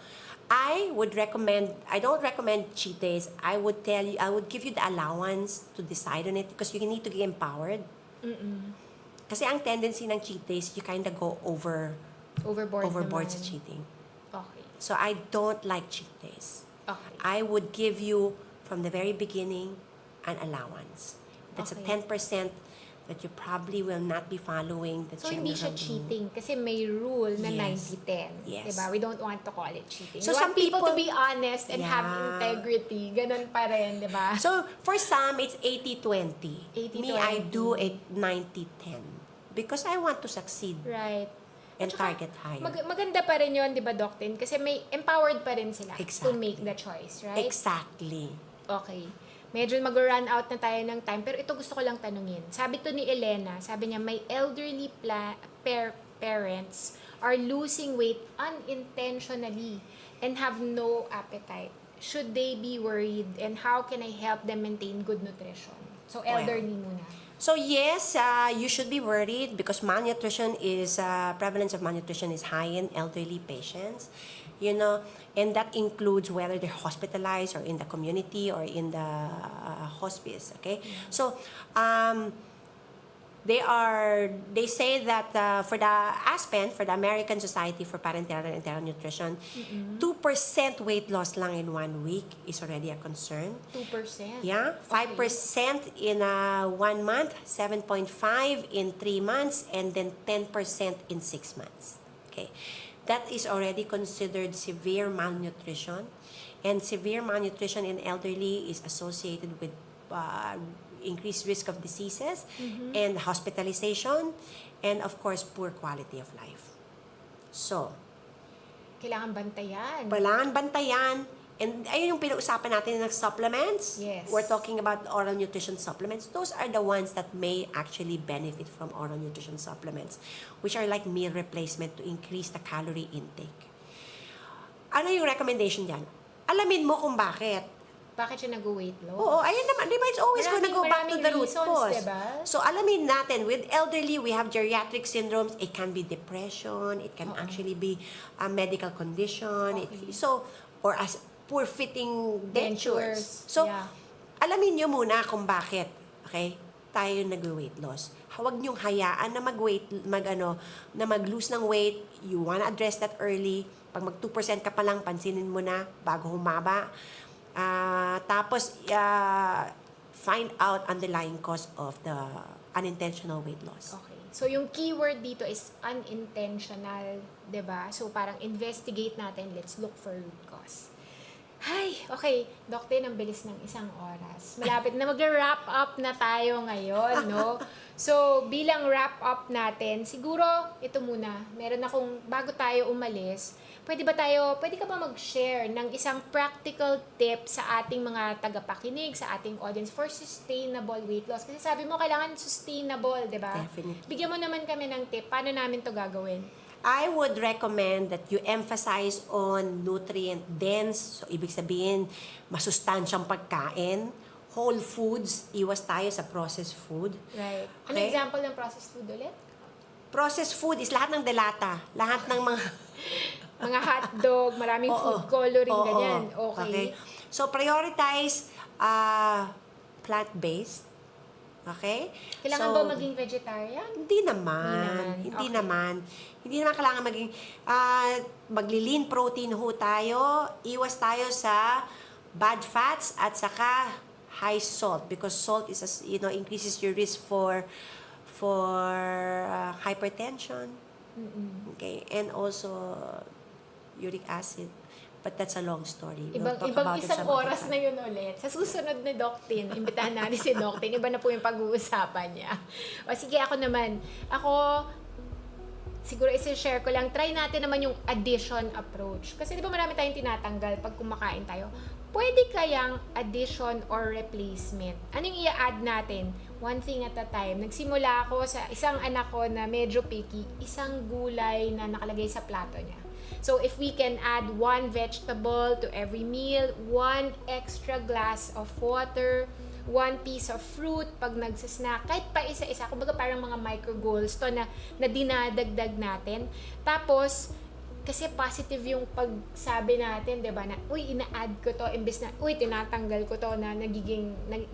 Speaker 6: I don't recommend cheat days. I would give you the allowance to decide on it because you need to be empowered. Kasi ang tendency ng cheat days, you kind of go overboard sa cheating.
Speaker 5: Okay.
Speaker 6: So, I don't like cheat days.
Speaker 5: Okay.
Speaker 6: I would give you, from the very beginning, an allowance. That's a
Speaker 5: Okay.
Speaker 6: 10% that you probably will not be following the
Speaker 5: So, hindi siya
Speaker 6: general rule.
Speaker 5: cheating kasi may rule na
Speaker 6: Yes.
Speaker 5: 90-10.
Speaker 6: Yes.
Speaker 5: Diba? We don't want to call it cheating.
Speaker 6: So,
Speaker 5: We
Speaker 6: some
Speaker 5: want people to
Speaker 6: people-
Speaker 5: be honest and have
Speaker 6: Yeah.
Speaker 5: integrity. Ganon pa rin, diba?
Speaker 6: So, for some, it's 80-20.
Speaker 5: 80-20.
Speaker 6: Me, I do it 90-10. Because I want to succeed
Speaker 5: Right.
Speaker 6: and target higher.
Speaker 5: Maganda pa rin yun, di ba, Doc Tin? Kasi may empowered pa rin sila to
Speaker 6: Exactly.
Speaker 5: make the choice, right?
Speaker 6: Exactly.
Speaker 5: Okay. Medyo mag-run out na tayo ng time. Pero ito gusto ko lang tanungin. Sabi to ni Elena, sabi niya, may elderly parents are losing weight unintentionally and have no appetite. Should they be worried? And how can I help them maintain good nutrition? So, elderly muna.
Speaker 6: So yes, you should be worried because malnutrition is, prevalence of malnutrition is high in elderly patients, and that includes whether they're hospitalized or in the community or in the hospice, okay? So, they say that for the ASPEN, for the American Society for Parenteral and Enteral Nutrition, 2% weight loss lang in 1 week is already a concern.
Speaker 5: 2%?
Speaker 6: Yeah, 5% in 1 month, 7.5 in 3 months, and then 10% in 6 months. Okay, that is already considered severe malnutrition, and severe malnutrition in elderly is associated with increased risk of diseases and hospitalization, and of course, poor quality of life. So,
Speaker 5: Kailangan bantayan.
Speaker 6: kailangan bantayan. And ayun yung pinag-usapan natin ng supplements.
Speaker 5: Yes.
Speaker 6: We're talking about oral nutrition supplements. Those are the ones that may actually benefit from oral nutrition supplements, which are like meal replacement to increase the calorie intake. Ano yung recommendation dyan? Alamin mo kung bakit.
Speaker 5: Bakit siya nag-weight loss?
Speaker 6: Oo, ayun naman. Di ba, it's always going to go back to the root
Speaker 5: reasons,
Speaker 6: cause.
Speaker 5: diba?
Speaker 6: So, alamin natin, with elderly, we have geriatric syndromes. It can be depression. It can actually be a medical condition.
Speaker 5: Okay.
Speaker 6: Or as poor-fitting dentures.
Speaker 5: Dentures,
Speaker 6: So,
Speaker 5: yeah.
Speaker 6: alamin nyo muna kung bakit. Okay? Tayo nag-weight loss. Huwag nyong hayaan na na mag-lose ng weight. You wanna address that early. Pag mag 2% ka pa lang, pansinin mo na bago humaba. Tapos, find out underlying cause of the unintentional weight loss.
Speaker 5: Okay. So, yung keyword dito is unintentional, 'di ba? So, parang investigate natin. Let's look for root cause. Ay, okay. Doc Tin, ang bilis ng 1 oras. Malapit na mag-wrap up na tayo ngayon, no? So, bilang wrap up natin, siguro, ito muna. Meron akong, bago tayo umalis, pwede ka ba mag-share ng isang practical tip sa ating mga tagapakinig, sa ating audience for sustainable weight loss? Kasi sabi mo, kailangan sustainable, di ba?
Speaker 6: Definitely.
Speaker 5: Bigyan mo naman kami ng tip. Paano namin to gagawin?
Speaker 6: I would recommend that you emphasize on nutrient-dense. So, ibig sabihin, masustansyang pagkain. Whole foods. Iwas tayo sa processed food.
Speaker 5: Right. Ano
Speaker 6: Okay.
Speaker 5: example ng processed food ulit?
Speaker 6: Processed food is lahat ng delata. Lahat ng mga...
Speaker 5: Mga hotdog, maraming food coloring, ganyan. Okay.
Speaker 6: So, prioritize plant-based. Okay?
Speaker 5: Kailangan
Speaker 6: So,
Speaker 5: ba maging vegetarian?
Speaker 6: Hindi naman.
Speaker 5: Okay.
Speaker 6: Hindi naman kailangan maging magli-lean protein ho tayo. Iwas tayo sa bad fats at saka high salt because salt is increases your risk for hypertension. Okay, and also uric acid. But that's a long story. We'll talk
Speaker 5: Ibang
Speaker 6: about it
Speaker 5: isang
Speaker 6: some other
Speaker 5: oras
Speaker 6: time.
Speaker 5: na yun ulit. Sa susunod na Doc Tin, imbitahan natin si Doc Tin. Iba na po yung pag-uusapan niya. O sige, ako naman. Siguro isi-share ko lang. Try natin naman yung addition approach. Kasi di ba marami tayong tinatanggal pag kumakain tayo. Pwede kayang addition or replacement. Ano yung i-add natin? one thing at a time. Nagsimula ako sa isang anak ko na medyo picky, isang gulay na nakalagay sa plato niya. So if we can add one vegetable to every meal, one extra glass of water, one piece of fruit pag nagsasnack, kahit pa isa-isa, kumbaga parang mga micro goals to na dinadagdag natin. Tapos, kasi positive yung pagsabi natin, 'di ba, na uy, ina-add ko to imbes na uy, tinatanggal ko to, na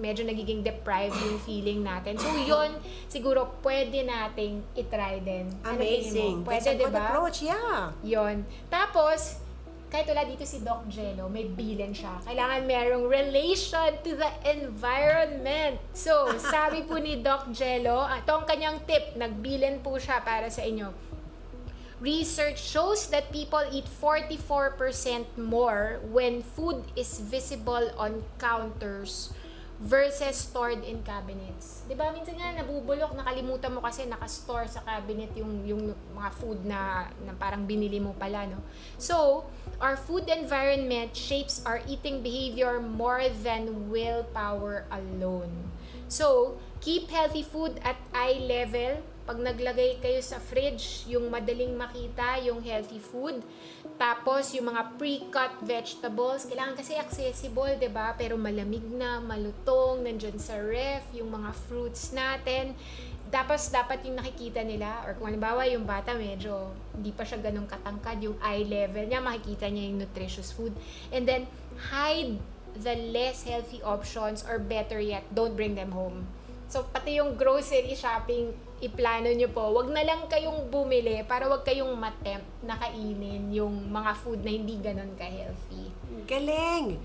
Speaker 5: medyo nagiging deprived yung feeling natin. So yun siguro pwede nating i-try din.
Speaker 6: Amazing.
Speaker 5: Pwede, 'di ba?
Speaker 6: Approach, yeah.
Speaker 5: Yun. Tapos kahit wala dito si Doc Jello, may bilin siya. Kailangan merong relation to the environment. So, sabi po ni Doc Jello, ito ang kanyang tip, nagbilin po siya para sa inyo. Research shows that people eat 44% more when food is visible on counters versus stored in cabinets. 'Di ba minsan nga nabubulok, nakalimutan mo kasi naka-store sa cabinet yung mga food na parang binili mo pala, no? So, our food environment shapes our eating behavior more than willpower alone. So, keep healthy food at eye level. Pag naglagay kayo sa fridge, yung madaling makita, yung healthy food. Tapos, yung mga pre-cut vegetables, kailangan kasi accessible, 'di ba? Pero malamig na, malutong, nandyan sa ref, yung mga fruits natin. Tapos, dapat yung nakikita nila, or kung halimbawa, yung bata medyo hindi pa siya ganun katangkad, yung eye level niya, makikita niya yung nutritious food. And then, hide the less healthy options, or better yet, don't bring them home. So, pati yung grocery shopping, iplano nyo po. Wag na lang kayong bumili para wag kayong matempt na kainin yung mga food na hindi ganun ka-healthy.
Speaker 6: Galing!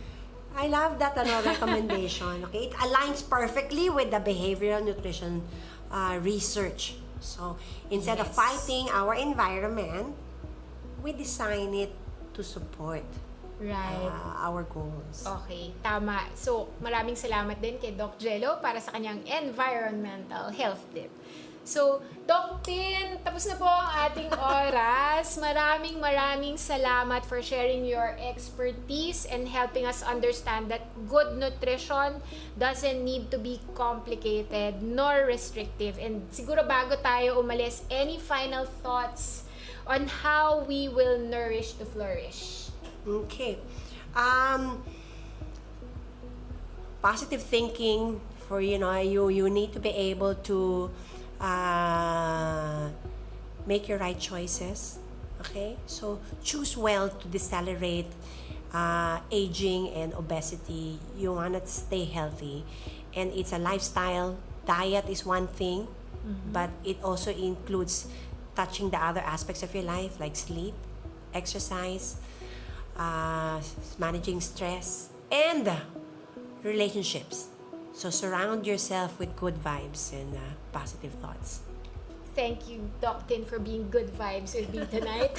Speaker 6: I love that recommendation. Okay, it aligns perfectly with the behavioral nutrition research. So, instead of fighting our environment, we design it to support our goals.
Speaker 5: Okay, tama. So, maraming salamat din kay Doc Jello para sa kanyang environmental health tip. So, Doc Tin, tapos na po ang ating oras. Maraming salamat for sharing your expertise and helping us understand that good nutrition doesn't need to be complicated nor restrictive. And siguro bago tayo umalis, any final thoughts on how we will nourish to flourish?
Speaker 6: Okay. Positive thinking for, you need to be able to make your right choices. Okay? So, choose well to decelerate aging and obesity. You want to stay healthy. And it's a lifestyle. Diet is one thing, but it also includes touching the other aspects of your life, like sleep, exercise, managing stress, and relationships. So surround yourself with good vibes and positive thoughts.
Speaker 5: Thank you, Doc Tin, for being good vibes with me tonight.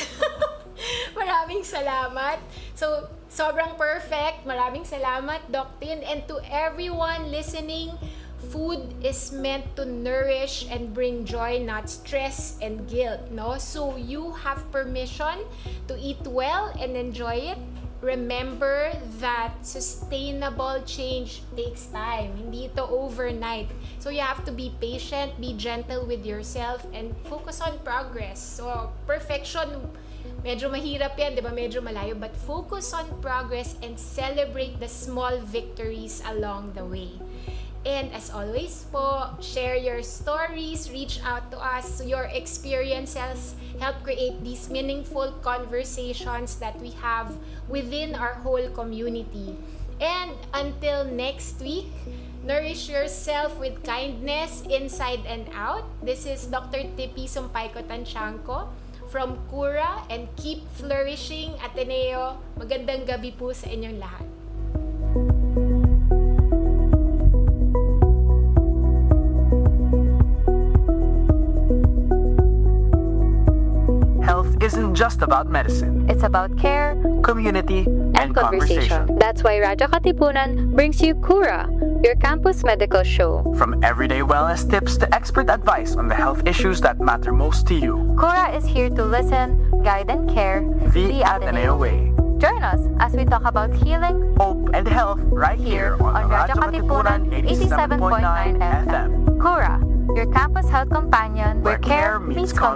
Speaker 5: Maraming salamat. So, sobrang perfect. Maraming salamat, Doc Tin. And to everyone listening, food is meant to nourish and bring joy, not stress and guilt, no? So you have permission to eat well and enjoy it. Remember that sustainable change takes time. Hindi ito overnight. So you have to be patient, be gentle with yourself, and focus on progress. So perfection, medyo mahirap yan, di ba? Medyo malayo. But focus on progress and celebrate the small victories along the way. And as always po, share your stories, reach out to us. Your experiences help create these meaningful conversations that we have within our whole community. And until next week, nourish yourself with kindness inside and out. This is Dr. Tipi Sumpayco-Tanchanco from Cura, and keep flourishing, Ateneo. Magandang gabi po sa inyong lahat.
Speaker 7: Isn't just about medicine.
Speaker 4: It's about care
Speaker 7: Community
Speaker 4: and conversation. That's why Radyo Katipunan brings you Cura, your campus medical show.
Speaker 7: From everyday wellness tips to expert advice on the health issues that matter most to you.
Speaker 4: Cura is here to listen, guide, and care
Speaker 7: The Ateneo way.
Speaker 4: Join us as we talk about healing
Speaker 7: Hope and health right here on Radyo Katipunan 87.9 FM.
Speaker 4: Cura, your campus health companion where care meets conversation.